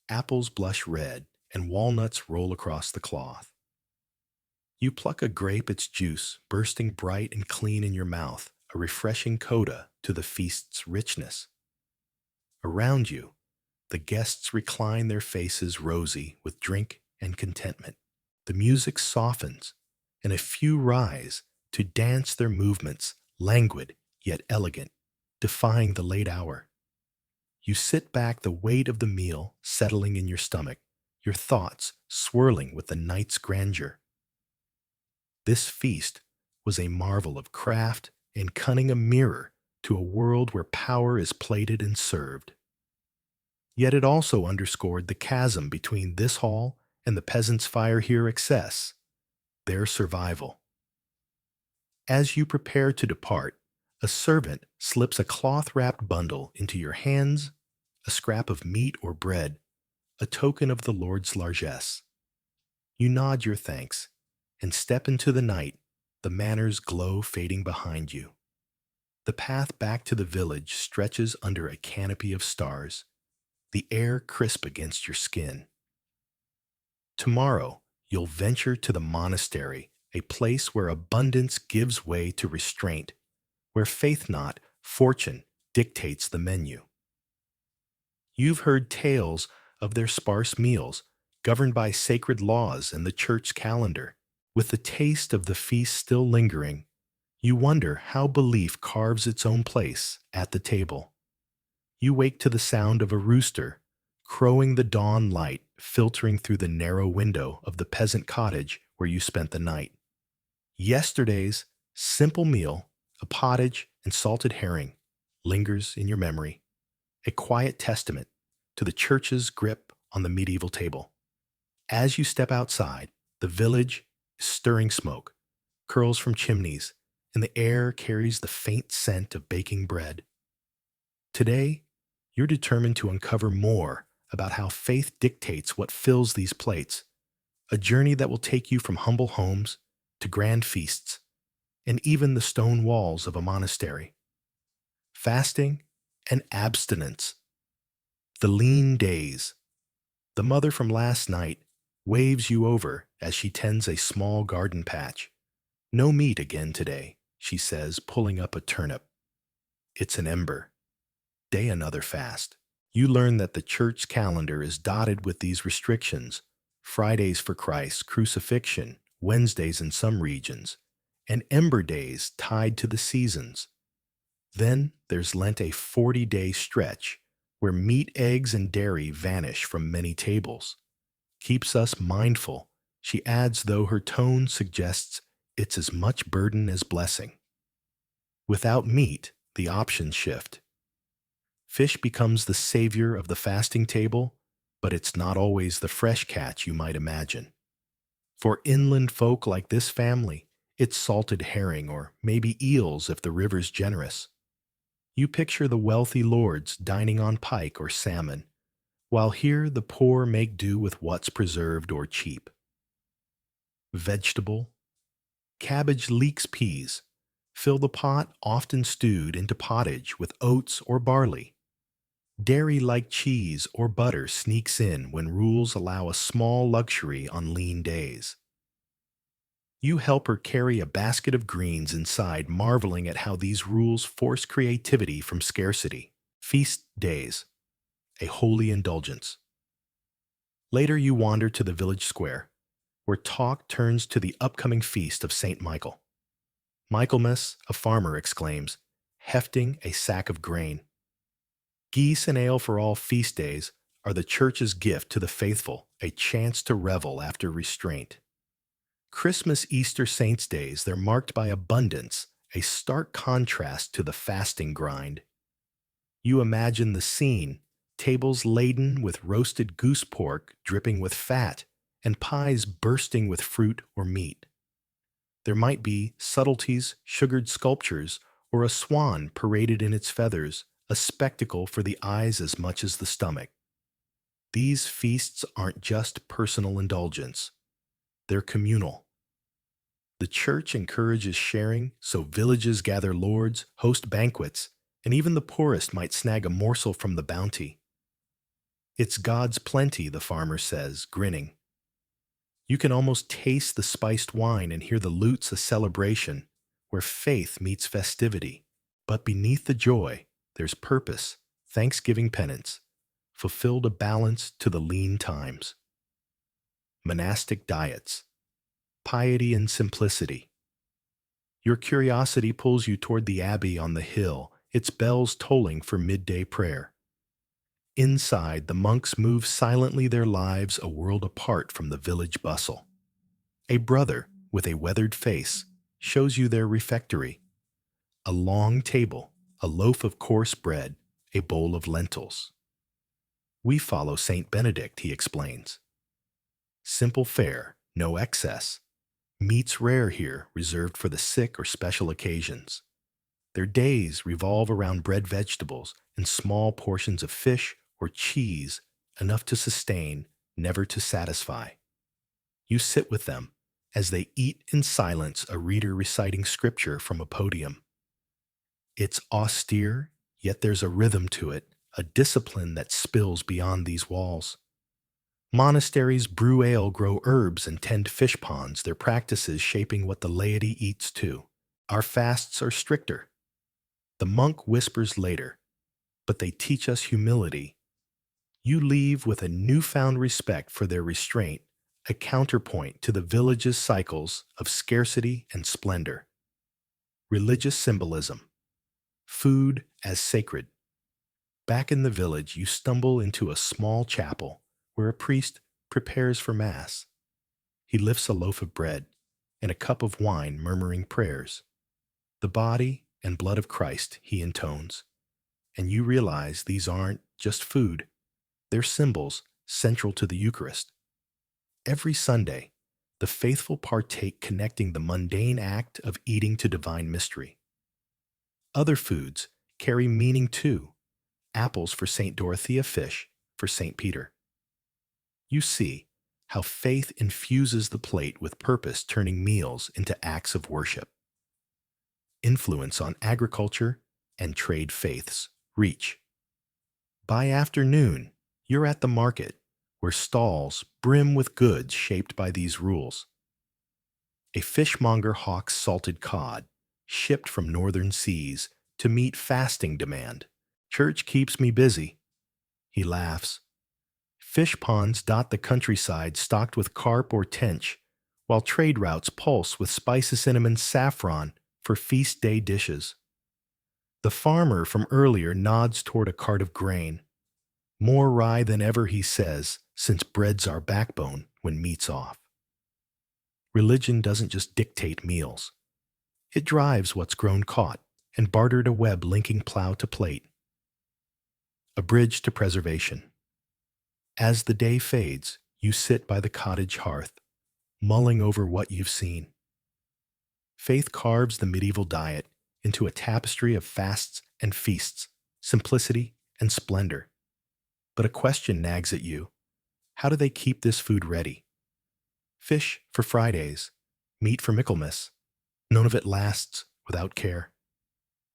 [SPEAKER 1] apples blush red, and walnuts roll across the cloth. You pluck a grape, its juice bursting bright and clean in your mouth, a refreshing coda to the feast's richness. Around you, the guests recline, their faces rosy with drink and contentment. The music softens, and a few rise to dance, their movements languid yet elegant, defying the late hour. You sit back, the weight of the meal settling in your stomach, your thoughts swirling with the night's grandeur. This feast was a marvel of craft and cunning, a mirror to a world where power is plated and served. Yet it also underscored the chasm between this hall and the peasants' fire here excess, their survival. As you prepare to depart, a servant slips a cloth-wrapped bundle into your hands, a scrap of meat or bread, a token of the Lord's largesse. You nod your thanks and step into the night, the manor's glow fading behind you. The path back to the village stretches under a canopy of stars, the air crisp against your skin. Tomorrow, you'll venture to the monastery, a place where abundance gives way to restraint, where faith, not fortune, dictates the menu. You've heard tales of their sparse meals, governed by sacred laws and the church calendar. With the taste of the feast still lingering, you wonder how belief carves its own place at the table. You wake to the sound of a rooster, crowing, the dawn light filtering through the narrow window of the peasant cottage where you spent the night. Yesterday's simple meal, a pottage and salted herring, lingers in your memory, a quiet testament to the church's grip on the medieval table. As you step outside, the village is stirring, smoke curls from chimneys, and the air carries the faint scent of baking bread. Today, you're determined to uncover more about how faith dictates what fills these plates, a journey that will take you from humble homes to grand feasts, and even the stone walls of a monastery. Fasting and abstinence. The lean days. The mother from last night waves you over as she tends a small garden patch. No meat again today, she says, pulling up a turnip. It's an ember. Day another fast. You learn that the church calendar is dotted with these restrictions: Fridays for Christ's crucifixion, Wednesdays in some regions, and ember days tied to the seasons. Then there's Lent, a 40-day stretch where meat, eggs, and dairy vanish from many tables. Keeps us mindful, she adds, though her tone suggests it's as much burden as blessing. Without meat, the options shift. Fish becomes the savior of the fasting table, but it's not always the fresh catch you might imagine. For inland folk like this family, it's salted herring or maybe eels if the river's generous. You picture the wealthy lords dining on pike or salmon, while here the poor make do with what's preserved or cheap. Vegetable. Cabbage, leeks, peas. Fill the pot, often stewed into pottage with oats or barley. Dairy like cheese or butter sneaks in when rules allow a small luxury on lean days. You help her carry a basket of greens inside, marveling at how these rules force creativity from scarcity. Feast days. A holy indulgence. Later you wander to the village square, where talk turns to the upcoming feast of St. Michael. Michaelmas, a farmer exclaims, hefting a sack of grain. Geese and ale for all feast days are the church's gift to the faithful, a chance to revel after restraint. Christmas, Easter, Saints' days, they're marked by abundance, a stark contrast to the fasting grind. You imagine the scene, tables laden with roasted goose pork dripping with fat, and pies bursting with fruit or meat. There might be subtleties, sugared sculptures, or a swan paraded in its feathers, a spectacle for the eyes as much as the stomach. These feasts aren't just personal indulgence. They're communal. The church encourages sharing, so villages gather lords, host banquets, and even the poorest might snag a morsel from the bounty. It's God's plenty, the farmer says, grinning. You can almost taste the spiced wine and hear the lutes a celebration where faith meets festivity. But beneath the joy, there's purpose, thanksgiving penance, fulfilled a balance to the lean times. Monastic diets, piety and simplicity. Your curiosity pulls you toward the abbey on the hill, its bells tolling for midday prayer. Inside, the monks move silently, their lives a world apart from the village bustle. A brother, with a weathered face, shows you their refectory. A long table, a loaf of coarse bread, a bowl of lentils. We follow Saint Benedict, he explains. Simple fare, no excess. Meats rare here, reserved for the sick or special occasions. Their days revolve around bread, vegetables, and small portions of fish or cheese, enough to sustain, never to satisfy. You sit with them as they eat in silence, a reader reciting scripture from a podium. It's austere, yet there's a rhythm to it, a discipline that spills beyond these walls. Monasteries brew ale, grow herbs, and tend fish ponds, their practices shaping what the laity eats too. Our fasts are stricter. The monk whispers later, but they teach us humility. You leave with a newfound respect for their restraint, a counterpoint to the village's cycles of scarcity and splendor. Religious symbolism. Food as sacred. Back in the village, you stumble into a small chapel where a priest prepares for Mass. He lifts a loaf of bread and a cup of wine, murmuring prayers. The body and blood of Christ, he intones, and you realize these aren't just food. They're symbols central to the Eucharist. Every Sunday, the faithful partake, connecting the mundane act of eating to divine mystery. Other foods carry meaning too. Apples for St. Dorothea, fish for St. Peter. You see how faith infuses the plate with purpose, turning meals into acts of worship. Influence on agriculture and trade faiths. Reach. By afternoon, you're at the market, where stalls brim with goods shaped by these rules. A fishmonger hawks salted cod, shipped from northern seas to meet fasting demand. Church keeps me busy. He laughs. Fish ponds dot the countryside, stocked with carp or tench, while trade routes pulse with spicy cinnamon saffron for feast day dishes. The farmer from earlier nods toward a cart of grain. More rye than ever, he says, since bread's our backbone when meat's off. Religion doesn't just dictate meals. It drives what's grown caught and bartered, a web linking plow to plate. A bridge to preservation. As the day fades, you sit by the cottage hearth, mulling over what you've seen. Faith carves the medieval diet into a tapestry of fasts and feasts, simplicity and splendor. But a question nags at you. How do they keep this food ready? Fish for Fridays, meat for Michaelmas. None of it lasts without care.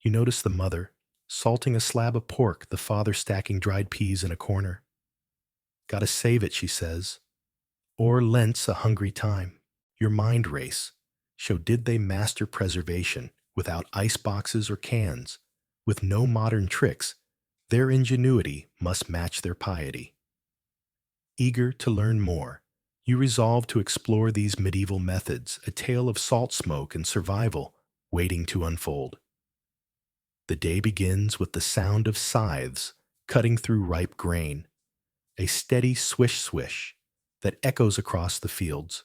[SPEAKER 1] You notice the mother salting a slab of pork, the father stacking dried peas in a corner. Gotta save it, she says. Or Lent's a hungry time. Your mind race. Show did they master preservation without ice boxes or cans, with no modern tricks. Their ingenuity must match their piety. Eager to learn more, you resolve to explore these medieval methods, a tale of salt smoke and survival waiting to unfold. The day begins with the sound of scythes cutting through ripe grain, a steady swish-swish that echoes across the fields.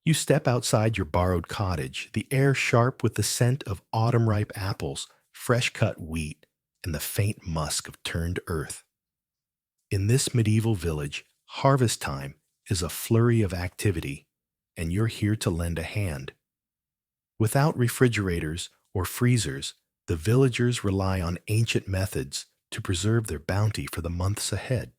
[SPEAKER 1] You step outside your borrowed cottage, the air sharp with the scent of autumn-ripe apples, fresh-cut wheat, and the faint musk of turned earth. In this medieval village, harvest time is a flurry of activity, and you're here to lend a hand. Without refrigerators or freezers, the villagers rely on ancient methods to preserve their bounty for the months ahead.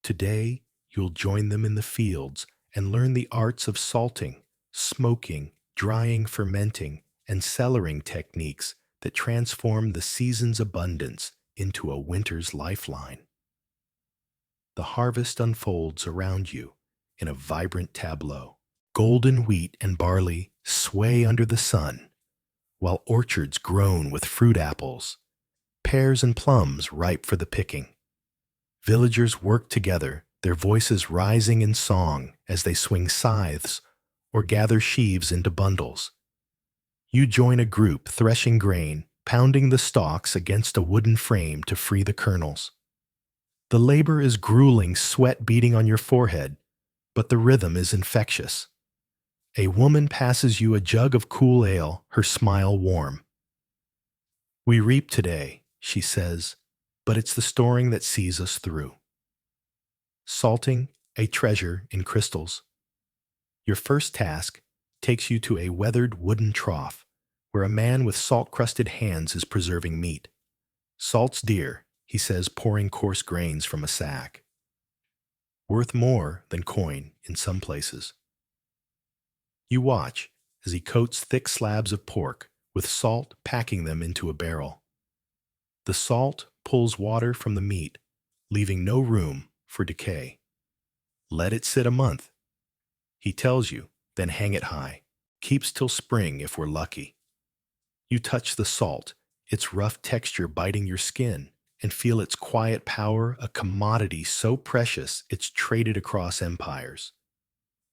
[SPEAKER 1] Today, you'll join them in the fields and learn the arts of salting, smoking, drying, fermenting, and cellaring techniques that transform the season's abundance into a winter's lifeline. The harvest unfolds around you, in a vibrant tableau. Golden wheat and barley sway under the sun, while orchards groan with fruit apples, pears and plums ripe for the picking. Villagers work together, their voices rising in song as they swing scythes or gather sheaves into bundles. You join a group threshing grain, pounding the stalks against a wooden frame to free the kernels. The labor is grueling, sweat beating on your forehead, but the rhythm is infectious. A woman passes you a jug of cool ale, her smile warm. "We reap today," she says, "but it's the storing that sees us through." Salting, a treasure in crystals. Your first task takes you to a weathered wooden trough where a man with salt-crusted hands is preserving meat. "Salt's dear," he says, pouring coarse grains from a sack. "Worth more than coin in some places." You watch as he coats thick slabs of pork with salt, packing them into a barrel. The salt pulls water from the meat, leaving no room for decay. "Let it sit a month," he tells you, "then hang it high. Keeps till spring if we're lucky." You touch the salt, its rough texture biting your skin, and feel its quiet power, a commodity so precious it's traded across empires.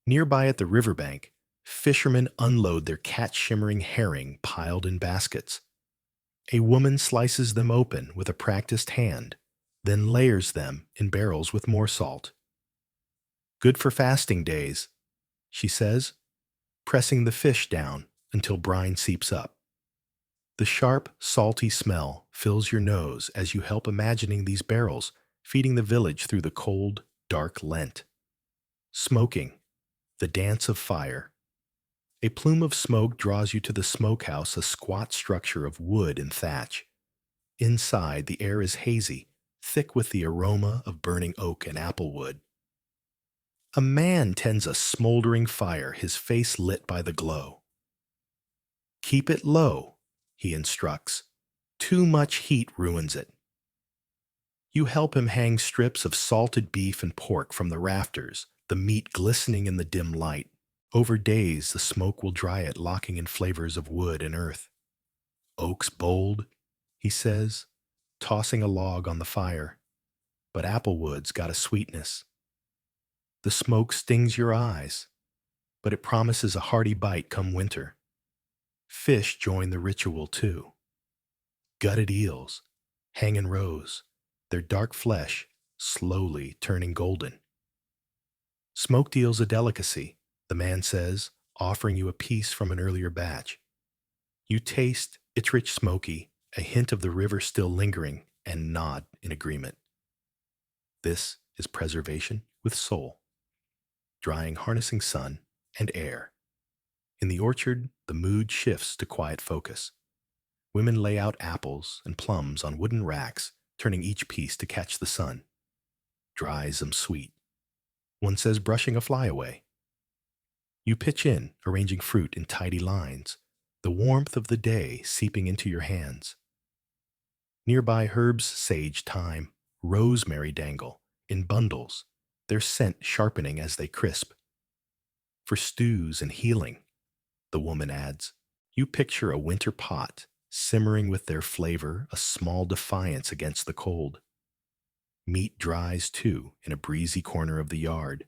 [SPEAKER 1] Nearby at the riverbank, fishermen unload their cat-shimmering herring piled in baskets. A woman slices them open with a practiced hand, then layers them in barrels with more salt. "Good for fasting days," she says, pressing the fish down until brine seeps up. The sharp, salty smell fills your nose as you help imagining these barrels feeding the village through the cold, dark Lent. Smoking, the dance of fire. A plume of smoke draws you to the smokehouse, a squat structure of wood and thatch. Inside, the air is hazy, thick with the aroma of burning oak and applewood. A man tends a smoldering fire, his face lit by the glow. "Keep it low," he instructs. "Too much heat ruins it." You help him hang strips of salted beef and pork from the rafters, the meat glistening in the dim light. Over days, the smoke will dry it, locking in flavors of wood and earth. "Oak's bold," he says, tossing a log on the fire, "but applewood's got a sweetness." The smoke stings your eyes, but it promises a hearty bite come winter. Fish join the ritual too. Gutted eels hang in rows, their dark flesh slowly turning golden. "Smoked eel's a delicacy," the man says, offering you a piece from an earlier batch. You taste its rich smoky, a hint of the river still lingering, and nod in agreement. This is preservation with soul. Drying, harnessing sun and air. In the orchard, the mood shifts to quiet focus. Women lay out apples and plums on wooden racks, turning each piece to catch the sun. Dries them sweet. One says brushing a fly away. You pitch in, arranging fruit in tidy lines, the warmth of the day seeping into your hands. Nearby herbs, sage, thyme, rosemary dangle in bundles, their scent sharpening as they crisp. "For stews and healing," the woman adds. You picture a winter pot, simmering with their flavor, a small defiance against the cold. Meat dries, too, in a breezy corner of the yard.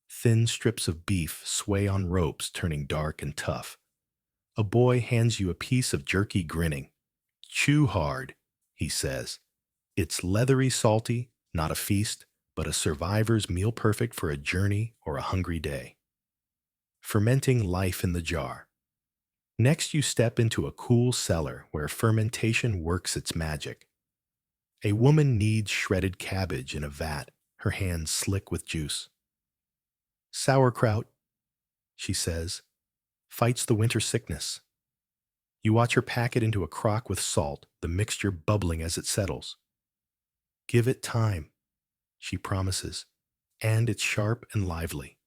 [SPEAKER 1] Thin strips of beef sway on ropes, turning dark and tough. A boy hands you a piece of jerky, grinning. "Chew hard," he says. It's leathery salty, not a feast, but a survivor's meal perfect for a journey or a hungry day. Fermenting life in the jar. Next, you step into a cool cellar where fermentation works its magic. A woman kneads shredded cabbage in a vat, her hands slick with juice. "Sauerkraut," she says, "fights the winter sickness." You watch her pack it into a crock with salt, the mixture bubbling as it settles. "Give it time," she promises, "and it's sharp and lively."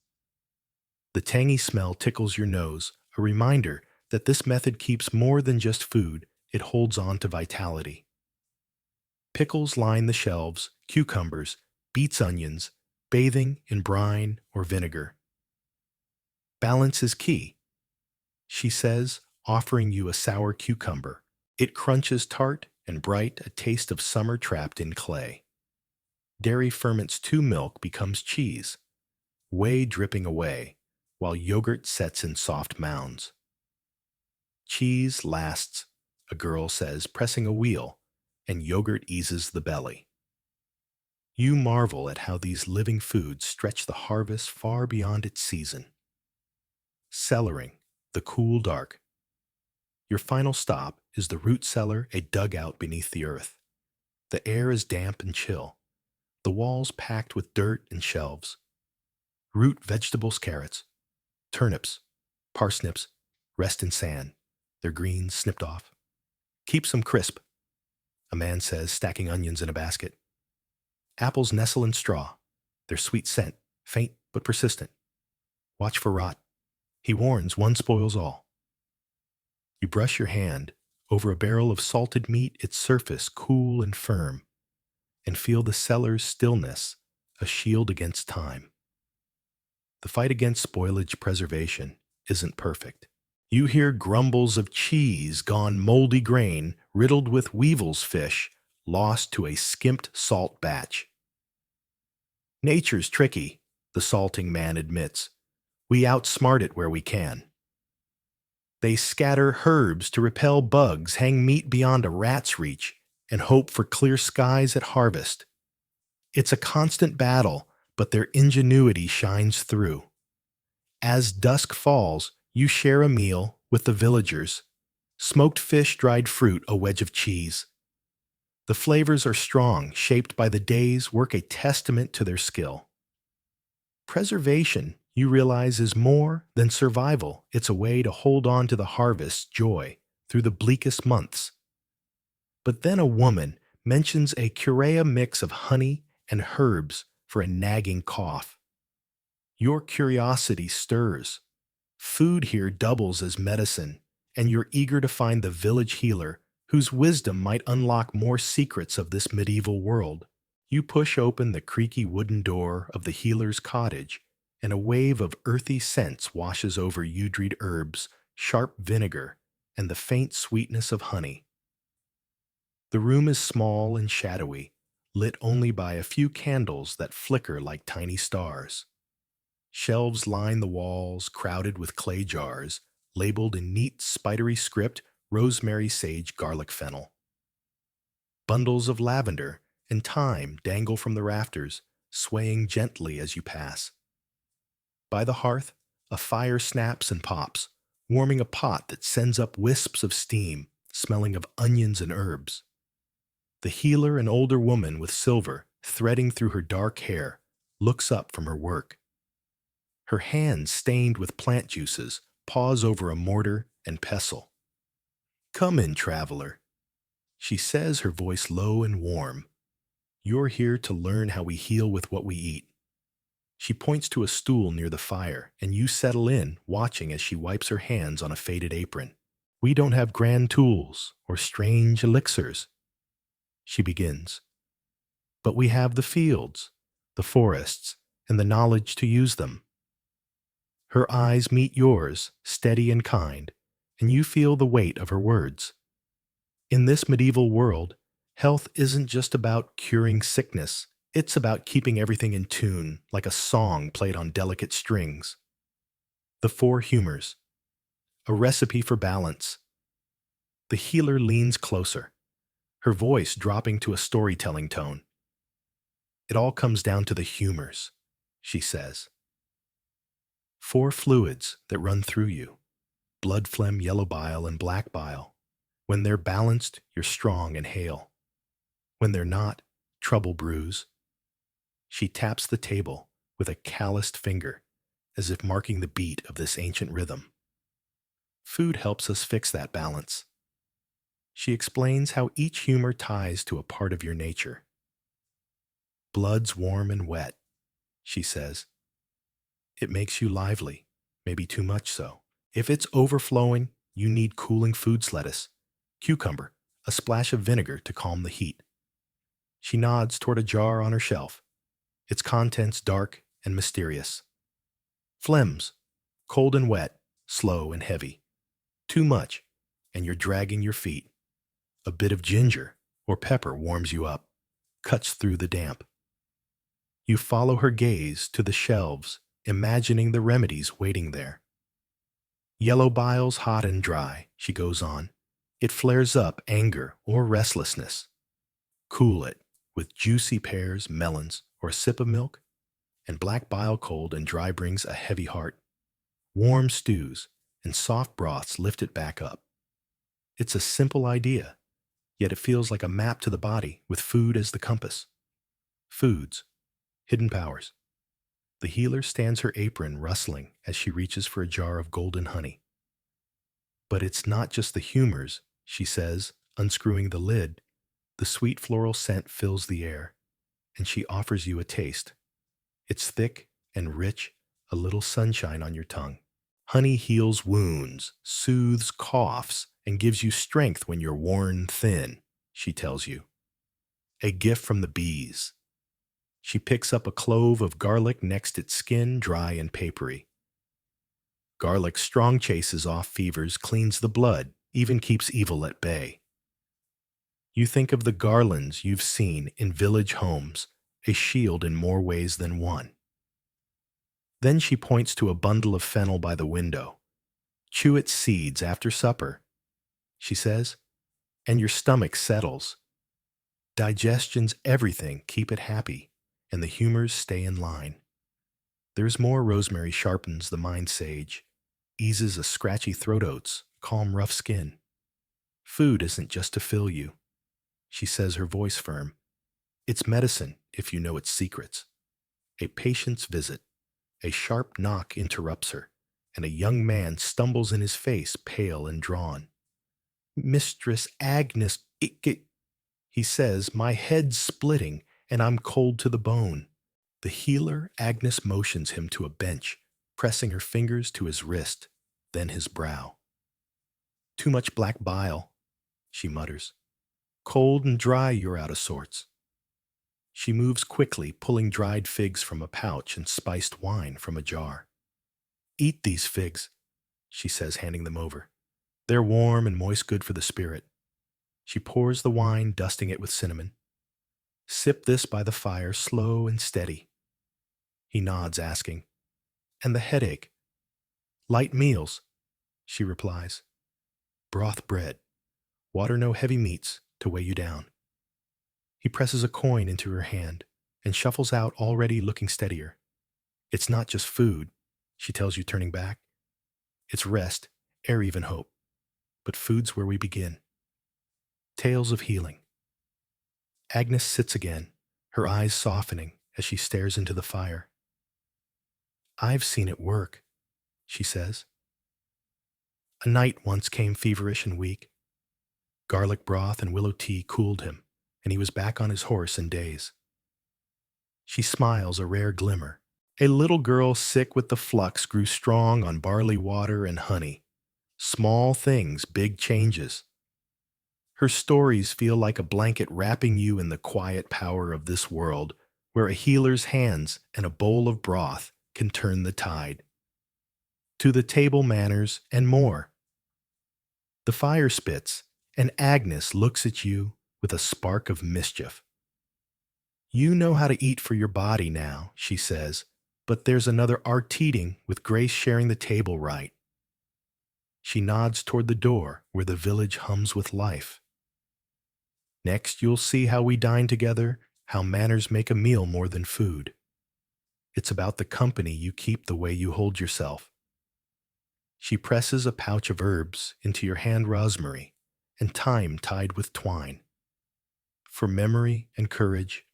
[SPEAKER 1] The tangy smell tickles your nose, a reminder that this method keeps more than just food, it holds on to vitality. Pickles line the shelves, cucumbers, beets, onions, bathing in brine or vinegar. Balance is key, she says, offering you a sour cucumber. It crunches tart and bright, a taste of summer trapped in clay. Dairy ferments to milk becomes cheese, whey dripping away, while yogurt sets in soft mounds. Cheese lasts, a girl says, pressing a wheel, and yogurt eases the belly. You marvel at how these living foods stretch the harvest far beyond its season. Cellaring, the cool dark. Your final stop is the root cellar, a dugout beneath the earth. The air is damp and chill, the walls packed with dirt and shelves. Root vegetables, carrots, turnips, parsnips, rest in sand, their greens snipped off. Keeps them crisp, a man says, stacking onions in a basket. Apples nestle in straw, their sweet scent, faint but persistent. Watch for rot. He warns, one spoils all. You brush your hand over a barrel of salted meat, its surface cool and firm, and feel the cellar's stillness, a shield against time. The fight against spoilage preservation isn't perfect. You hear grumbles of cheese gone moldy grain, riddled with weevil's fish, lost to a skimped salt batch. Nature's tricky, the salting man admits. We outsmart it where we can. They scatter herbs to repel bugs, hang meat beyond a rat's reach, and hope for clear skies at harvest. It's a constant battle, but their ingenuity shines through. As dusk falls, you share a meal with the villagers. Smoked fish, dried fruit, a wedge of cheese. The flavors are strong, shaped by the day's work, a testament to their skill. Preservation, you realize, is more than survival. It's a way to hold on to the harvest's joy through the bleakest months. But then a woman mentions a curea mix of honey and herbs for a nagging cough. Your curiosity stirs. Food here doubles as medicine, and you're eager to find the village healer whose wisdom might unlock more secrets of this medieval world. You push open the creaky wooden door of the healer's cottage, and a wave of earthy scents washes over you. Dried herbs, sharp vinegar, and the faint sweetness of honey. The room is small and shadowy, lit only by a few candles that flicker like tiny stars. Shelves line the walls, crowded with clay jars, labeled in neat, spidery script, rosemary, sage, garlic, fennel. Bundles of lavender and thyme dangle from the rafters, swaying gently as you pass. By the hearth, a fire snaps and pops, warming a pot that sends up wisps of steam, smelling of onions and herbs. The healer, an older woman with silver threading through her dark hair, looks up from her work. Her hands, stained with plant juices, pause over a mortar and pestle. "Come in, traveler," she says, her voice low and warm. "You're here to learn how we heal with what we eat." She points to a stool near the fire, and you settle in, watching as she wipes her hands on a faded apron. "We don't have grand tools or strange elixirs," she begins, "but we have the fields, the forests, and the knowledge to use them." Her eyes meet yours, steady and kind, and you feel the weight of her words. In this medieval world, health isn't just about curing sickness. It's about keeping everything in tune, like a song played on delicate strings. The four humors. A recipe for balance. The healer leans closer, her voice dropping to a storytelling tone. "It all comes down to the humors," she says. Four fluids that run through you: blood, phlegm, yellow bile, and black bile. When they're balanced, you're strong and hale. When they're not, trouble brews. She taps the table with a calloused finger, as if marking the beat of this ancient rhythm. Food helps us fix that balance. She explains how each humor ties to a part of your nature. "Blood's warm and wet," she says. "It makes you lively, maybe too much so. If it's overflowing, you need cooling foods, lettuce, cucumber, a splash of vinegar to calm the heat." She nods toward a jar on her shelf. its contents dark and mysterious. Phlegms, cold and wet, slow and heavy. Too much, and you're dragging your feet. A bit of ginger or pepper warms you up, cuts through the damp. You follow her gaze to the shelves, imagining the remedies waiting there. Yellow bile's hot and dry, she goes on. It flares up anger or restlessness. Cool it with juicy pears, melons, or a sip of milk, and black bile cold and dry brings a heavy heart. Warm stews and soft broths lift it back up. It's a simple idea, yet it feels like a map to the body with food as the compass. Foods, hidden powers. The healer stands her apron rustling as she reaches for a jar of golden honey. But it's not just the humors, she says, unscrewing the lid. The sweet floral scent fills the air, and she offers you a taste. It's thick and rich, a little sunshine on your tongue. Honey heals wounds, soothes coughs, and gives you strength when you're worn thin, she tells you. A gift from the bees. She picks up a clove of garlic next its skin, dry and papery. Garlic strong chases off fevers, cleans the blood, even keeps evil at bay. You think of the garlands you've seen in village homes, a shield in more ways than one. Then she points to a bundle of fennel by the window. Chew its seeds after supper, she says, and your stomach settles. Digestion's everything, keep it happy, and the humors stay in line. There's more rosemary sharpens the mind sage, eases a scratchy throat oats, calm rough skin. Food isn't just to fill you, she says, her voice firm. It's medicine if you know its secrets. A patient's visit. A sharp knock interrupts her, and a young man stumbles in his face, pale and drawn. Mistress Agnes, he says, my head's splitting, and I'm cold to the bone. The healer, Agnes, motions him to a bench, pressing her fingers to his wrist, then his brow. Too much black bile, she mutters. Cold and dry, you're out of sorts. She moves quickly, pulling dried figs from a pouch and spiced wine from a jar. Eat these figs, she says, handing them over. They're warm and moist, good for the spirit. She pours the wine, dusting it with cinnamon. Sip this by the fire, slow and steady. He nods, asking, and the headache? Light meals, she replies. Broth bread. Water, no heavy meats to weigh you down. He presses a coin into her hand and shuffles out, already looking steadier. It's not just food, she tells you, turning back. It's rest, air, even hope. But food's where we begin. Tales of healing. Agnes sits again, her eyes softening as she stares into the fire. I've seen it work, she says. A knight once came feverish and weak. Garlic broth and willow tea cooled him, and he was back on his horse in days. She smiles, a rare glimmer. A little girl sick with the flux grew strong on barley water and honey. Small things, big changes. Her stories feel like a blanket wrapping you in the quiet power of this world, where a healer's hands and a bowl of broth can turn the tide. To the table manners and more. The fire spits, and Agnes looks at you with a spark of mischief. You know how to eat for your body now, she says, but there's another art eating, with Grace sharing the table right. She nods toward the door where the village hums with life. Next, you'll see how we dine together, how manners make a meal more than food. It's about the company you keep, the way you hold yourself. She presses a pouch of herbs into your hand, rosemary, and thyme tied with twine. For memory and courage,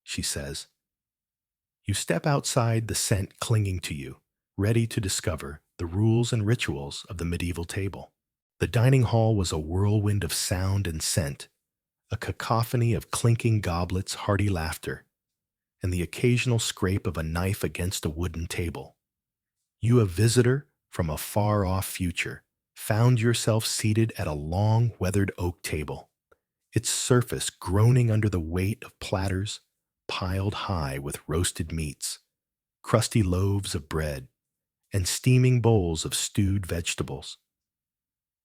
[SPEAKER 1] she says. You step outside, the scent clinging to you, ready to discover the rules and rituals of the medieval table. The dining hall was a whirlwind of sound and scent, a cacophony of clinking goblets, hearty laughter, and the occasional scrape of a knife against a wooden table. You, a visitor from a far-off future, found yourself seated at a long, weathered oak table, its surface groaning under the weight of platters, piled high with roasted meats, crusty loaves of bread, and steaming bowls of stewed vegetables.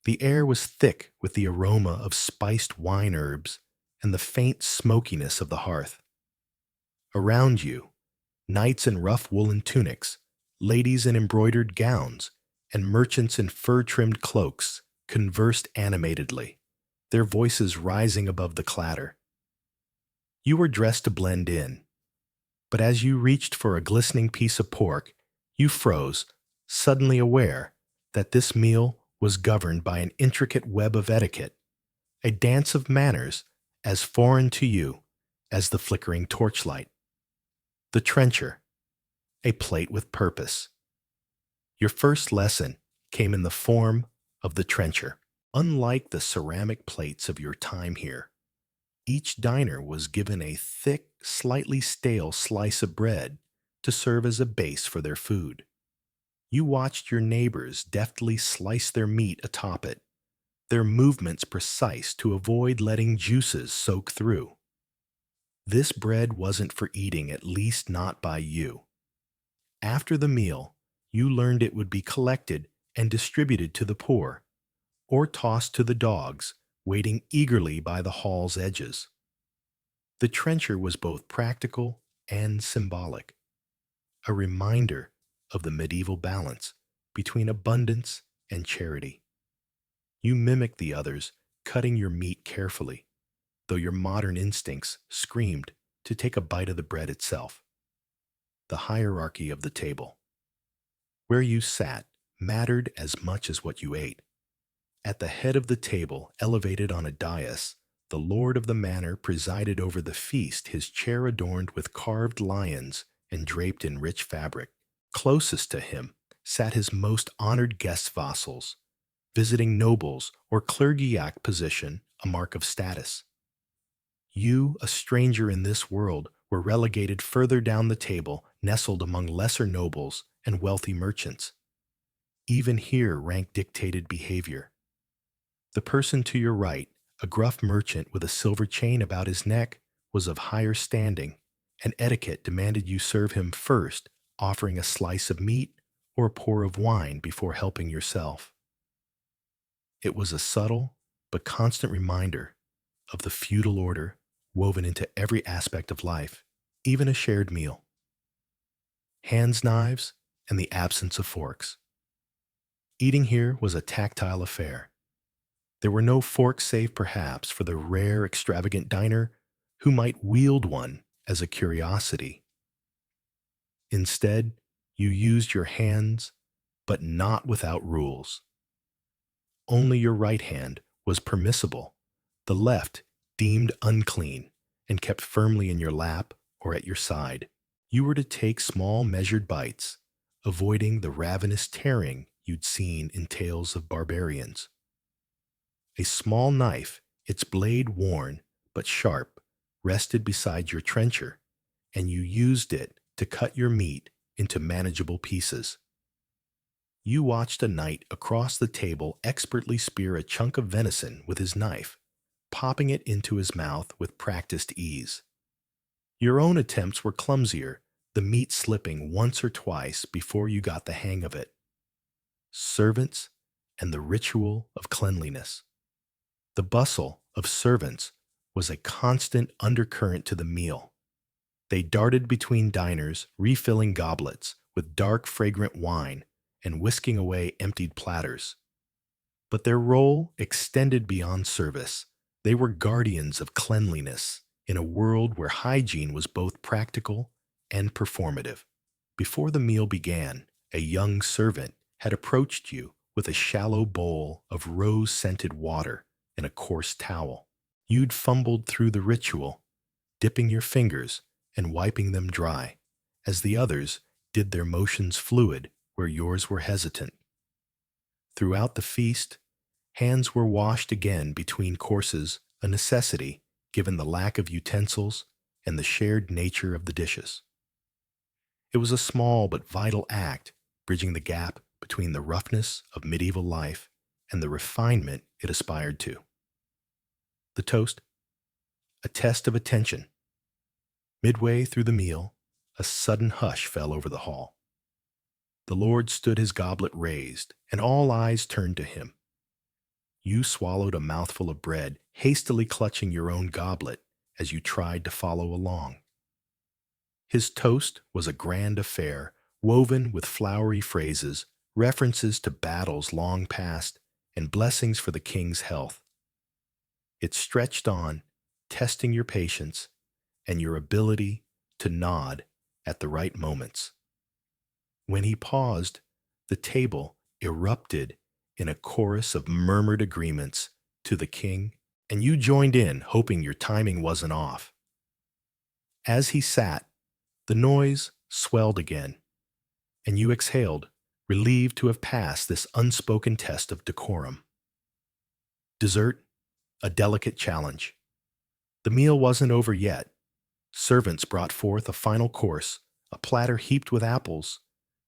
[SPEAKER 1] The air was thick with the aroma of spiced wine herbs and the faint smokiness of the hearth. Around you, knights in rough woolen tunics, ladies in embroidered gowns, and merchants in fur-trimmed cloaks conversed animatedly, their voices rising above the clatter. You were dressed to blend in, but as you reached for a glistening piece of pork, you froze, suddenly aware that this meal was governed by an intricate web of etiquette, a dance of manners as foreign to you as the flickering torchlight. The trencher, a plate with purpose. Your first lesson came in the form of the trencher. Unlike the ceramic plates of your time here, each diner was given a thick, slightly stale slice of bread to serve as a base for their food. You watched your neighbors deftly slice their meat atop it, their movements precise to avoid letting juices soak through. This bread wasn't for eating, at least not by you. After the meal, you learned it would be collected and distributed to the poor, or tossed to the dogs waiting eagerly by the hall's edges. The trencher was both practical and symbolic, a reminder of the medieval balance between abundance and charity. You mimicked the others, cutting your meat carefully, though your modern instincts screamed to take a bite of the bread itself. The hierarchy of the table. Where you sat mattered as much as what you ate. At the head of the table, elevated on a dais, the lord of the manor presided over the feast, his chair adorned with carved lions and draped in rich fabric. Closest to him sat his most honored guest vassals, visiting nobles or clergiac position, a mark of status. You, a stranger in this world, were relegated further down the table, nestled among lesser nobles and wealthy merchants. Even here rank dictated behavior. The person to your right, a gruff merchant with a silver chain about his neck, was of higher standing, and etiquette demanded you serve him first, offering a slice of meat or a pour of wine before helping yourself. It was a subtle but constant reminder of the feudal order woven into every aspect of life, even a shared meal. Hands, knives, and the absence of forks. Eating here was a tactile affair. There were no forks save perhaps for the rare, extravagant diner who might wield one as a curiosity. Instead, you used your hands, but not without rules. Only your right hand was permissible, the left deemed unclean and kept firmly in your lap or at your side. You were to take small measured bites, avoiding the ravenous tearing you'd seen in tales of barbarians. A small knife, its blade worn but sharp, rested beside your trencher, and you used it to cut your meat into manageable pieces. You watched a knight across the table expertly spear a chunk of venison with his knife, popping it into his mouth with practiced ease. Your own attempts were clumsier, the meat slipping once or twice before you got the hang of it. Servants and the ritual of cleanliness. The bustle of servants was a constant undercurrent to the meal. They darted between diners, refilling goblets with dark, fragrant wine and whisking away emptied platters. But their role extended beyond service. They were guardians of cleanliness in a world where hygiene was both practical and performative. Before the meal began, a young servant had approached you with a shallow bowl of rose-scented water and a coarse towel. You'd fumbled through the ritual, dipping your fingers and wiping them dry, as the others did their motions fluid where yours were hesitant. Throughout the feast, hands were washed again between courses, a necessity given the lack of utensils and the shared nature of the dishes. It was a small but vital act, bridging the gap between the roughness of medieval life and the refinement it aspired to. The toast, a test of attention. Midway through the meal, a sudden hush fell over the hall. The Lord stood his goblet raised, and all eyes turned to him. You swallowed a mouthful of bread, hastily clutching your own goblet as you tried to follow along. His toast was a grand affair, woven with flowery phrases, references to battles long past, and blessings for the king's health. It stretched on, testing your patience and your ability to nod at the right moments. When he paused, the table erupted in a chorus of murmured agreements to the king, and you joined in, hoping your timing wasn't off. As he sat, the noise swelled again, and you exhaled, relieved to have passed this unspoken test of decorum. Dessert, a delicate challenge. The meal wasn't over yet. Servants brought forth a final course, a platter heaped with apples,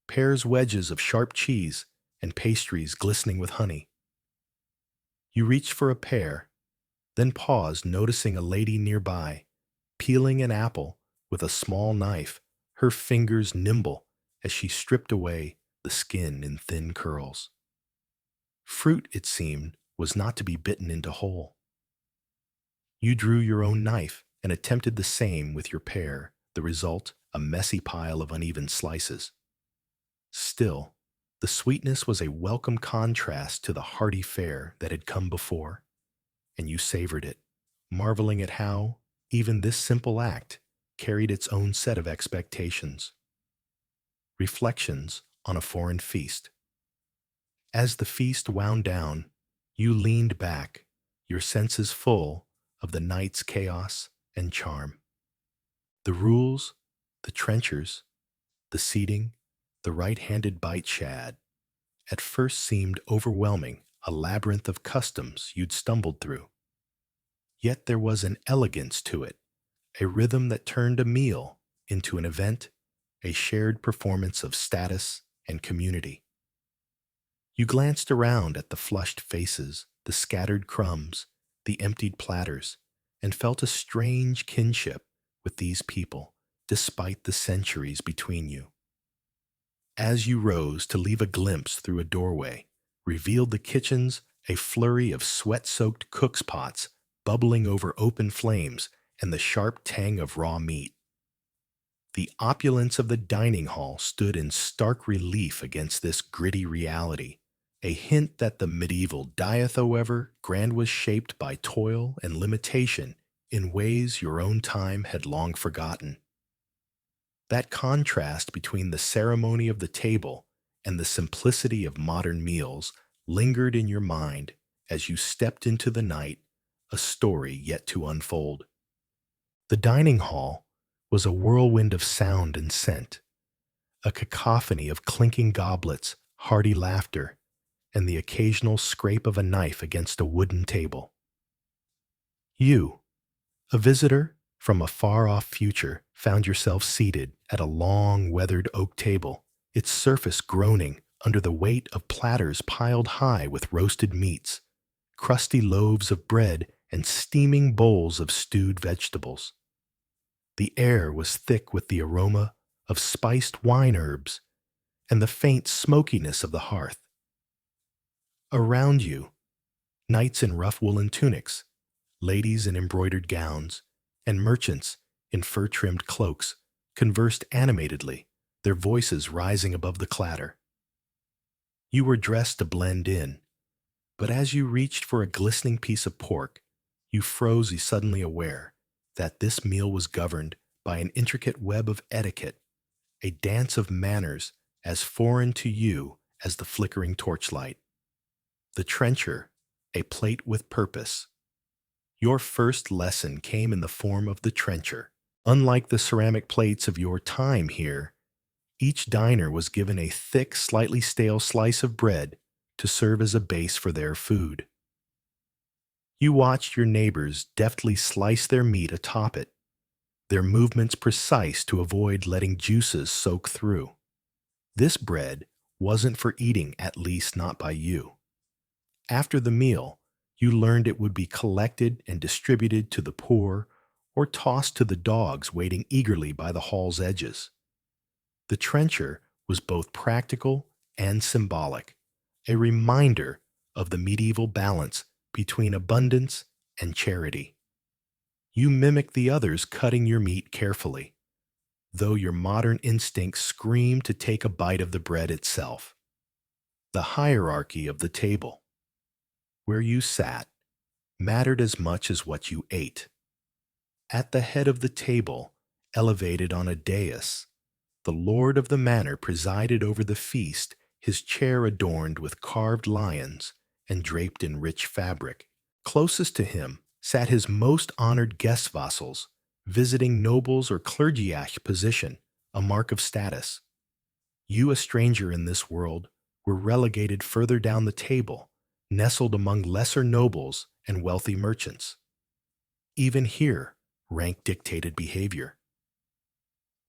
[SPEAKER 1] pears wedges of sharp cheese, and pastries glistening with honey. You reached for a pear, then paused, noticing a lady nearby, peeling an apple with a small knife, her fingers nimble as she stripped away the skin in thin curls. Fruit, it seemed, was not to be bitten into whole. You drew your own knife and attempted the same with your pear, the result a messy pile of uneven slices. Still, the sweetness was a welcome contrast to the hearty fare that had come before, and you savored it, marveling at how, even this simple act, carried its own set of expectations. Reflections on a foreign feast. As the feast wound down, you leaned back, your senses full of the night's chaos and charm. The rules, the trenchers, the seating, the right-handed bite shad, at first seemed overwhelming, a labyrinth of customs you'd stumbled through. Yet there was an elegance to it, a rhythm that turned a meal into an event, a shared performance of status and community. You glanced around at the flushed faces, the scattered crumbs, the emptied platters, and felt a strange kinship with these people, despite the centuries between you. As you rose to leave a glimpse through a doorway, revealed the kitchens a flurry of sweat-soaked cook's pots bubbling over open flames and the sharp tang of raw meat. The opulence of the dining hall stood in stark relief against this gritty reality, a hint that the medieval diet, however grand, was shaped by toil and limitation in ways your own time had long forgotten. That contrast between the ceremony of the table and the simplicity of modern meals lingered in your mind as you stepped into the night, a story yet to unfold. The dining hall was a whirlwind of sound and scent, a cacophony of clinking goblets, hearty laughter, and the occasional scrape of a knife against a wooden table. You, a visitor from a far-off future, found yourself seated at a long, weathered oak table, its surface groaning under the weight of platters piled high with roasted meats, crusty loaves of bread, and steaming bowls of stewed vegetables. The air was thick with the aroma of spiced wine herbs and the faint smokiness of the hearth. Around you, knights in rough woolen tunics, ladies in embroidered gowns, and merchants in fur-trimmed cloaks conversed animatedly, their voices rising above the clatter. You were dressed to blend in, but as you reached for a glistening piece of pork, you froze, suddenly aware that this meal was governed by an intricate web of etiquette, a dance of manners as foreign to you as the flickering torchlight. The trencher, a plate with purpose. Your first lesson came in the form of the trencher. Unlike the ceramic plates of your time here, each diner was given a thick, slightly stale slice of bread to serve as a base for their food. You watched your neighbors deftly slice their meat atop it, their movements precise to avoid letting juices soak through. This bread wasn't for eating, at least not by you. After the meal, you learned it would be collected and distributed to the poor or tossed to the dogs waiting eagerly by the hall's edges. The trencher was both practical and symbolic, a reminder of the medieval balance between abundance and charity. You mimicked the others cutting your meat carefully, though your modern instincts screamed to take a bite of the bread itself. The hierarchy of the table, where you sat, mattered as much as what you ate. At the head of the table, elevated on a dais, the lord of the manor presided over the feast, his chair adorned with carved lions and draped in rich fabric. Closest to him sat his most honored guest vassals, visiting nobles or clergiach position, a mark of status. You, a stranger in this world, were relegated further down the table, nestled among lesser nobles and wealthy merchants. Even here, rank dictated behavior.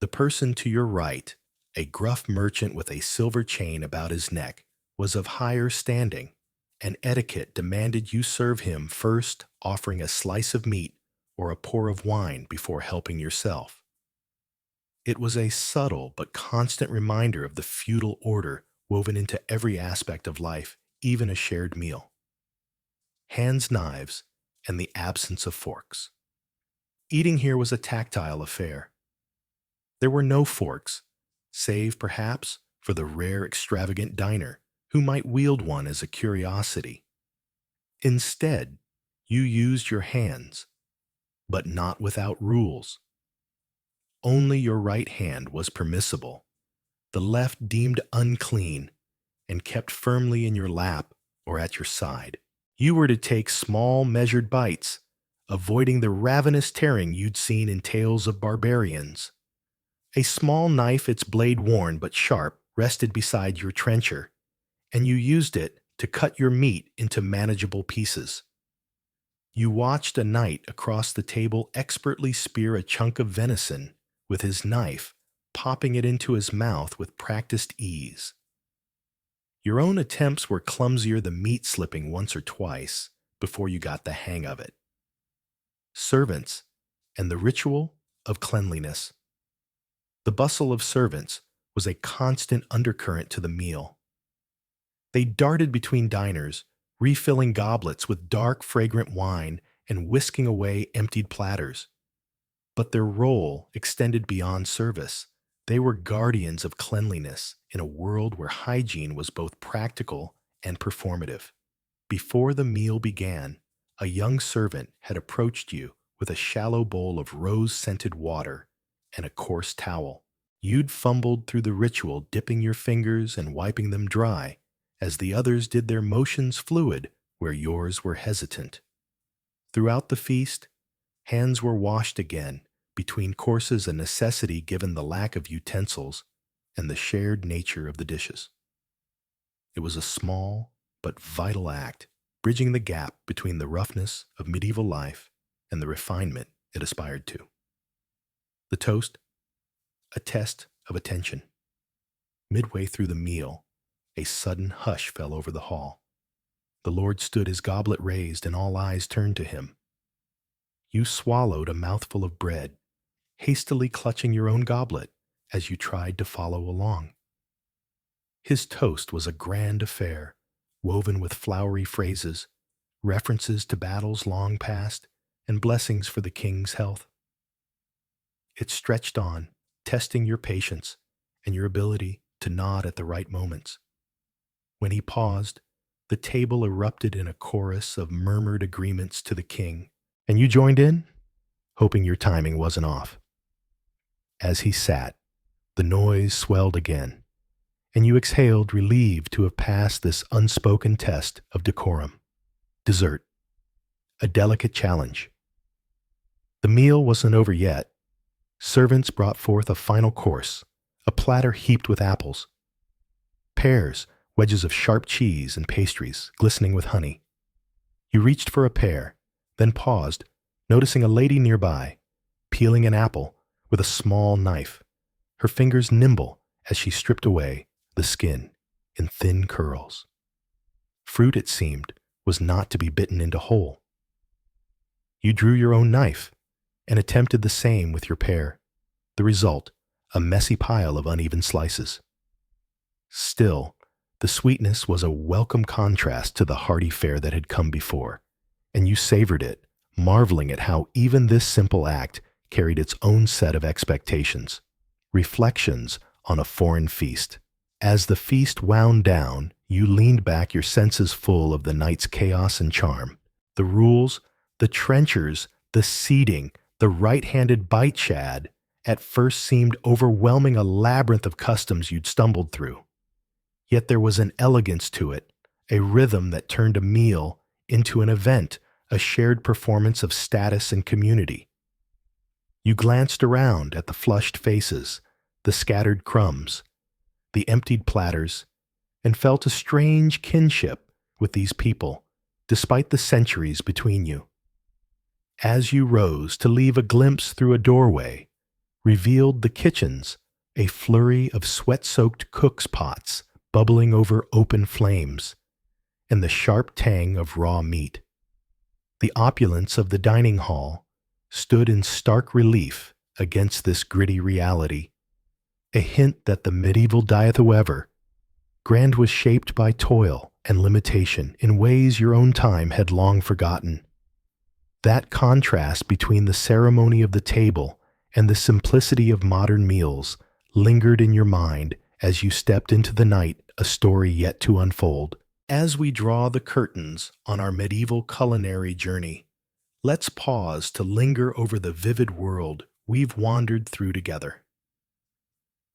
[SPEAKER 1] The person to your right, a gruff merchant with a silver chain about his neck, was of higher standing, and etiquette demanded you serve him first, offering a slice of meat or a pour of wine before helping yourself. It was a subtle but constant reminder of the feudal order woven into every aspect of life, even a shared meal. Hands, knives, and the absence of forks. Eating here was a tactile affair. There were no forks, save perhaps for the rare extravagant diner who might wield one as a curiosity. Instead, you used your hands, but not without rules. Only your right hand was permissible, the left deemed unclean and kept firmly in your lap or at your side. You were to take small, measured bites, avoiding the ravenous tearing you'd seen in tales of barbarians. A small knife, its blade worn but sharp, rested beside your trencher, and you used it to cut your meat into manageable pieces. You watched a knight across the table expertly spear a chunk of venison with his knife, popping it into his mouth with practiced ease. Your own attempts were clumsier, the meat slipping once or twice before you got the hang of it. Servants and the ritual of cleanliness. The bustle of servants was a constant undercurrent to the meal. They darted between diners, refilling goblets with dark, fragrant wine and whisking away emptied platters. But their role extended beyond service. They were guardians of cleanliness in a world where hygiene was both practical and performative. Before the meal began, a young servant had approached you with a shallow bowl of rose-scented water and a coarse towel. You'd fumbled through the ritual, dipping your fingers and wiping them dry, as the others did their motions fluid where yours were hesitant. Throughout the feast, hands were washed again, between courses, a necessity given the lack of utensils and the shared nature of the dishes. It was a small but vital act, bridging the gap between the roughness of medieval life and the refinement it aspired to. The toast, a test of attention. Midway through the meal, a sudden hush fell over the hall. The Lord stood, his goblet raised, and all eyes turned to him. You swallowed a mouthful of bread, hastily clutching your own goblet as you tried to follow along. His toast was a grand affair, woven with flowery phrases, references to battles long past, and blessings for the king's health. It stretched on, testing your patience and your ability to nod at the right moments. When he paused, the table erupted in a chorus of murmured agreements to the king, and you joined in, hoping your timing wasn't off. As he sat, the noise swelled again, and you exhaled, relieved to have passed this unspoken test of decorum. Dessert, a delicate challenge. The meal wasn't over yet. Servants brought forth a final course, a platter heaped with apples, pears, wedges of sharp cheese, and pastries glistening with honey. You reached for a pear, then paused, noticing a lady nearby, peeling an apple with a small knife, her fingers nimble as she stripped away the skin in thin curls. Fruit, it seemed, was not to be bitten into whole. You drew your own knife and attempted the same with your pair. The result, a messy pile of uneven slices. Still, the sweetness was a welcome contrast to the hearty fare that had come before, and you savored it, marveling at how even this simple act carried its own set of expectations. Reflections on a foreign feast. As the feast wound down, you leaned back, your senses full of the night's chaos and charm. The rules, the trenchers, the seating, the right-handed bite shad, at first seemed overwhelming, a labyrinth of customs you'd stumbled through. Yet there was an elegance to it, a rhythm that turned a meal into an event, a shared performance of status and community. You glanced around at the flushed faces, the scattered crumbs, the emptied platters, and felt a strange kinship with these people, despite the centuries between you. As you rose to leave, a glimpse through a doorway revealed the kitchens, a flurry of sweat-soaked cook's pots bubbling over open flames, and the sharp tang of raw meat. The opulence of the dining hall stood in stark relief against this gritty reality, a hint that the medieval diet, however grand, was shaped by toil and limitation in ways your own time had long forgotten. That contrast between the ceremony of the table and the simplicity of modern meals lingered in your mind as you stepped into the night, a story yet to unfold. As we draw the curtains on our medieval culinary journey, let's pause to linger over the vivid world we've wandered through together.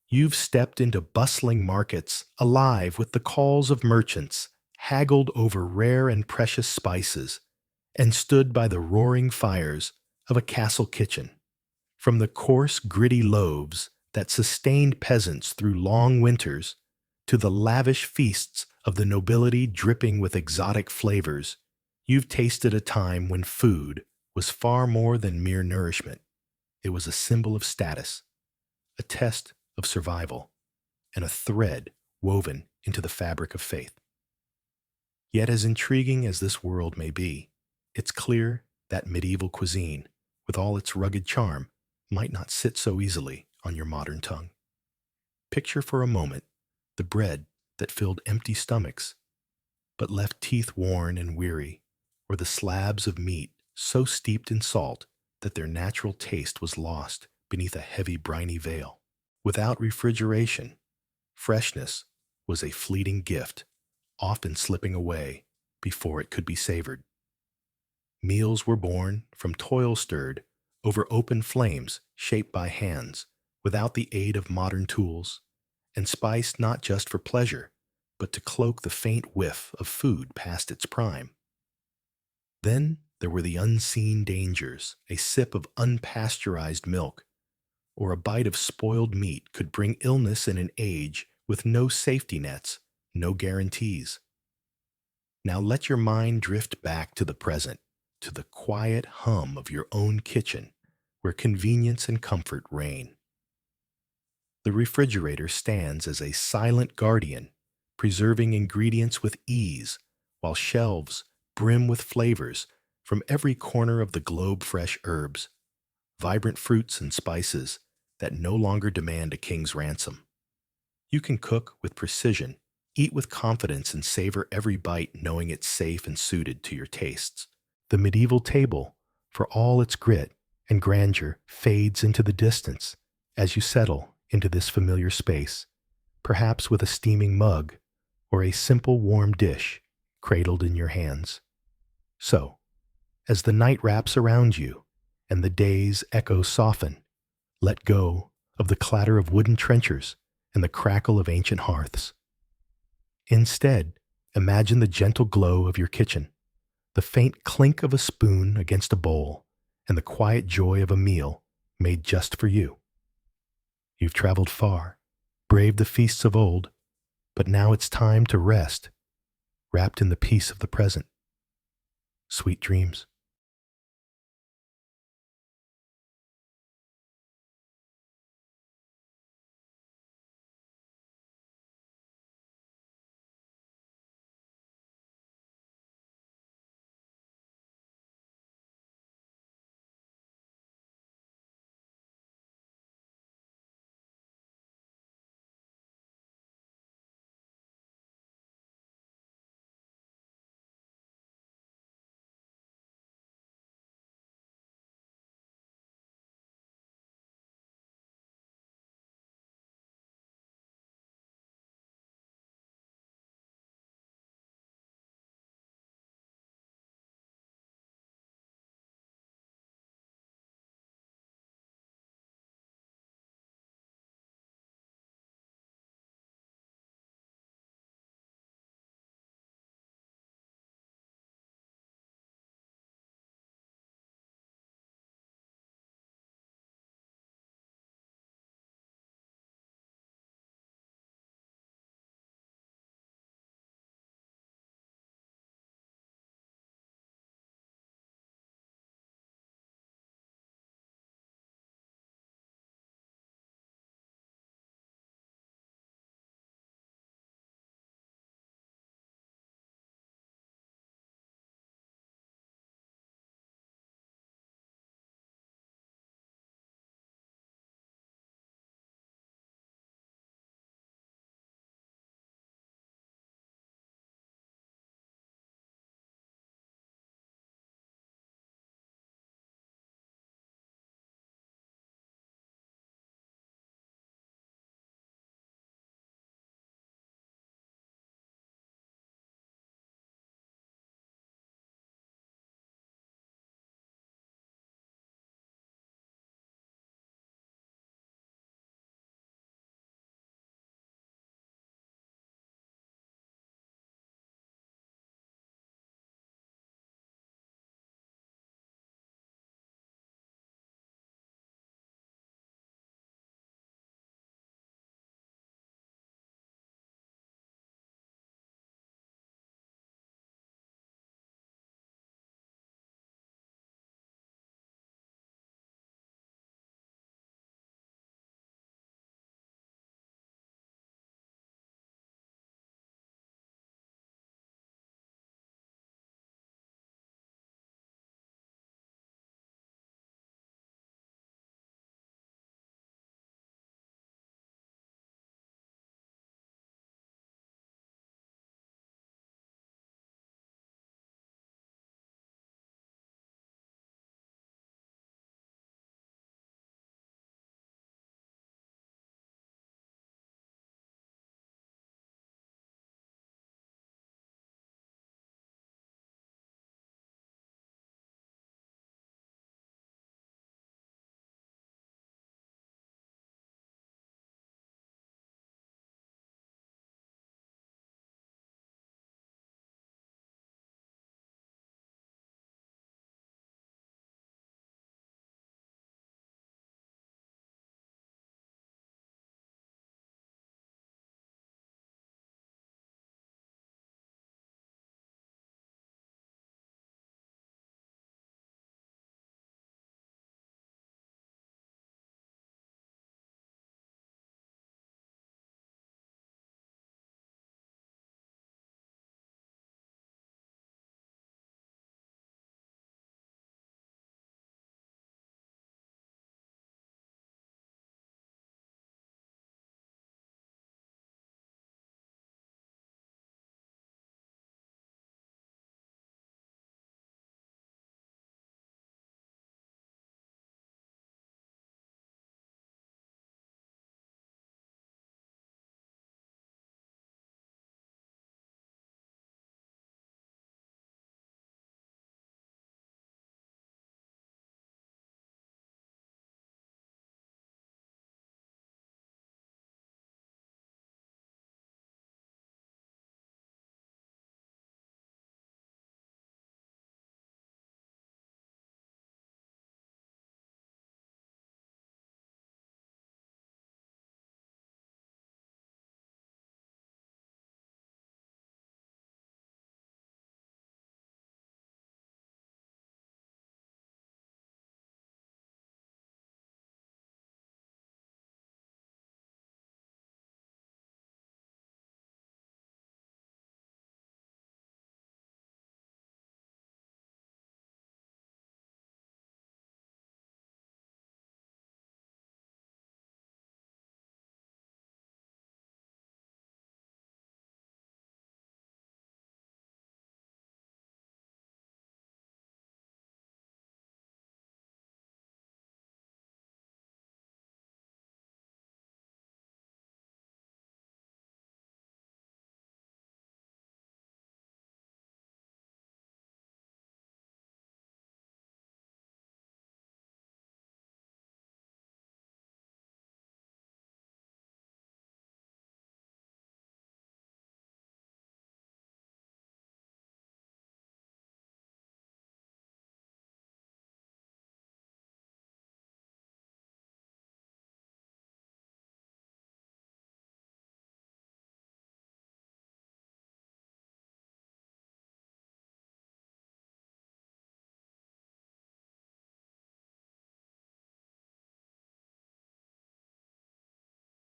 [SPEAKER 1] You've stepped into bustling markets, alive with the calls of merchants, haggled over rare and precious spices, and stood by the roaring fires of a castle kitchen. From the coarse, gritty loaves that sustained peasants through long winters to the lavish feasts of the nobility dripping with exotic flavors, you've tasted a time when food was far more than mere nourishment. It was a symbol of status, a test of survival, and a thread woven into the fabric of faith. Yet as intriguing as this world may be, it's clear that medieval cuisine, with all its rugged charm, might not sit so easily on your modern tongue. Picture for a moment the bread that filled empty stomachs, but left teeth worn and weary, or the slabs of meat so steeped in salt that their natural taste was lost beneath a heavy briny veil. Without refrigeration, freshness was a fleeting gift, often slipping away before it could be savored. Meals were born from toil stirred over open flames shaped by hands, without the aid of modern tools, and spiced not just for pleasure, but to cloak the faint whiff of food past its prime. Then there were the unseen dangers. A sip of unpasteurized milk or a bite of spoiled meat could bring illness in an age with no safety nets, no guarantees. Now let your mind drift back to the present, to the quiet hum of your own kitchen, where convenience and comfort reign. The refrigerator stands as a silent guardian, preserving ingredients with ease, while shelves brim with flavors from every corner of the globe, fresh herbs, vibrant fruits and spices that no longer demand a king's ransom. You can cook with precision, eat with confidence, and savor every bite knowing it's safe and suited to your tastes. The medieval table, for all its grit and grandeur, fades into the distance as you settle into this familiar space, perhaps with a steaming mug or a simple warm dish cradled in your hands. So, as the night wraps around you and the day's echoes soften, let go of the clatter of wooden trenchers and the crackle of ancient hearths. Instead, imagine the gentle glow of your kitchen, the faint clink of a spoon against a bowl, and the quiet joy of a meal made just for you. You've traveled far, braved the feasts of old, but now it's time to rest, wrapped in the peace of the present. Sweet dreams.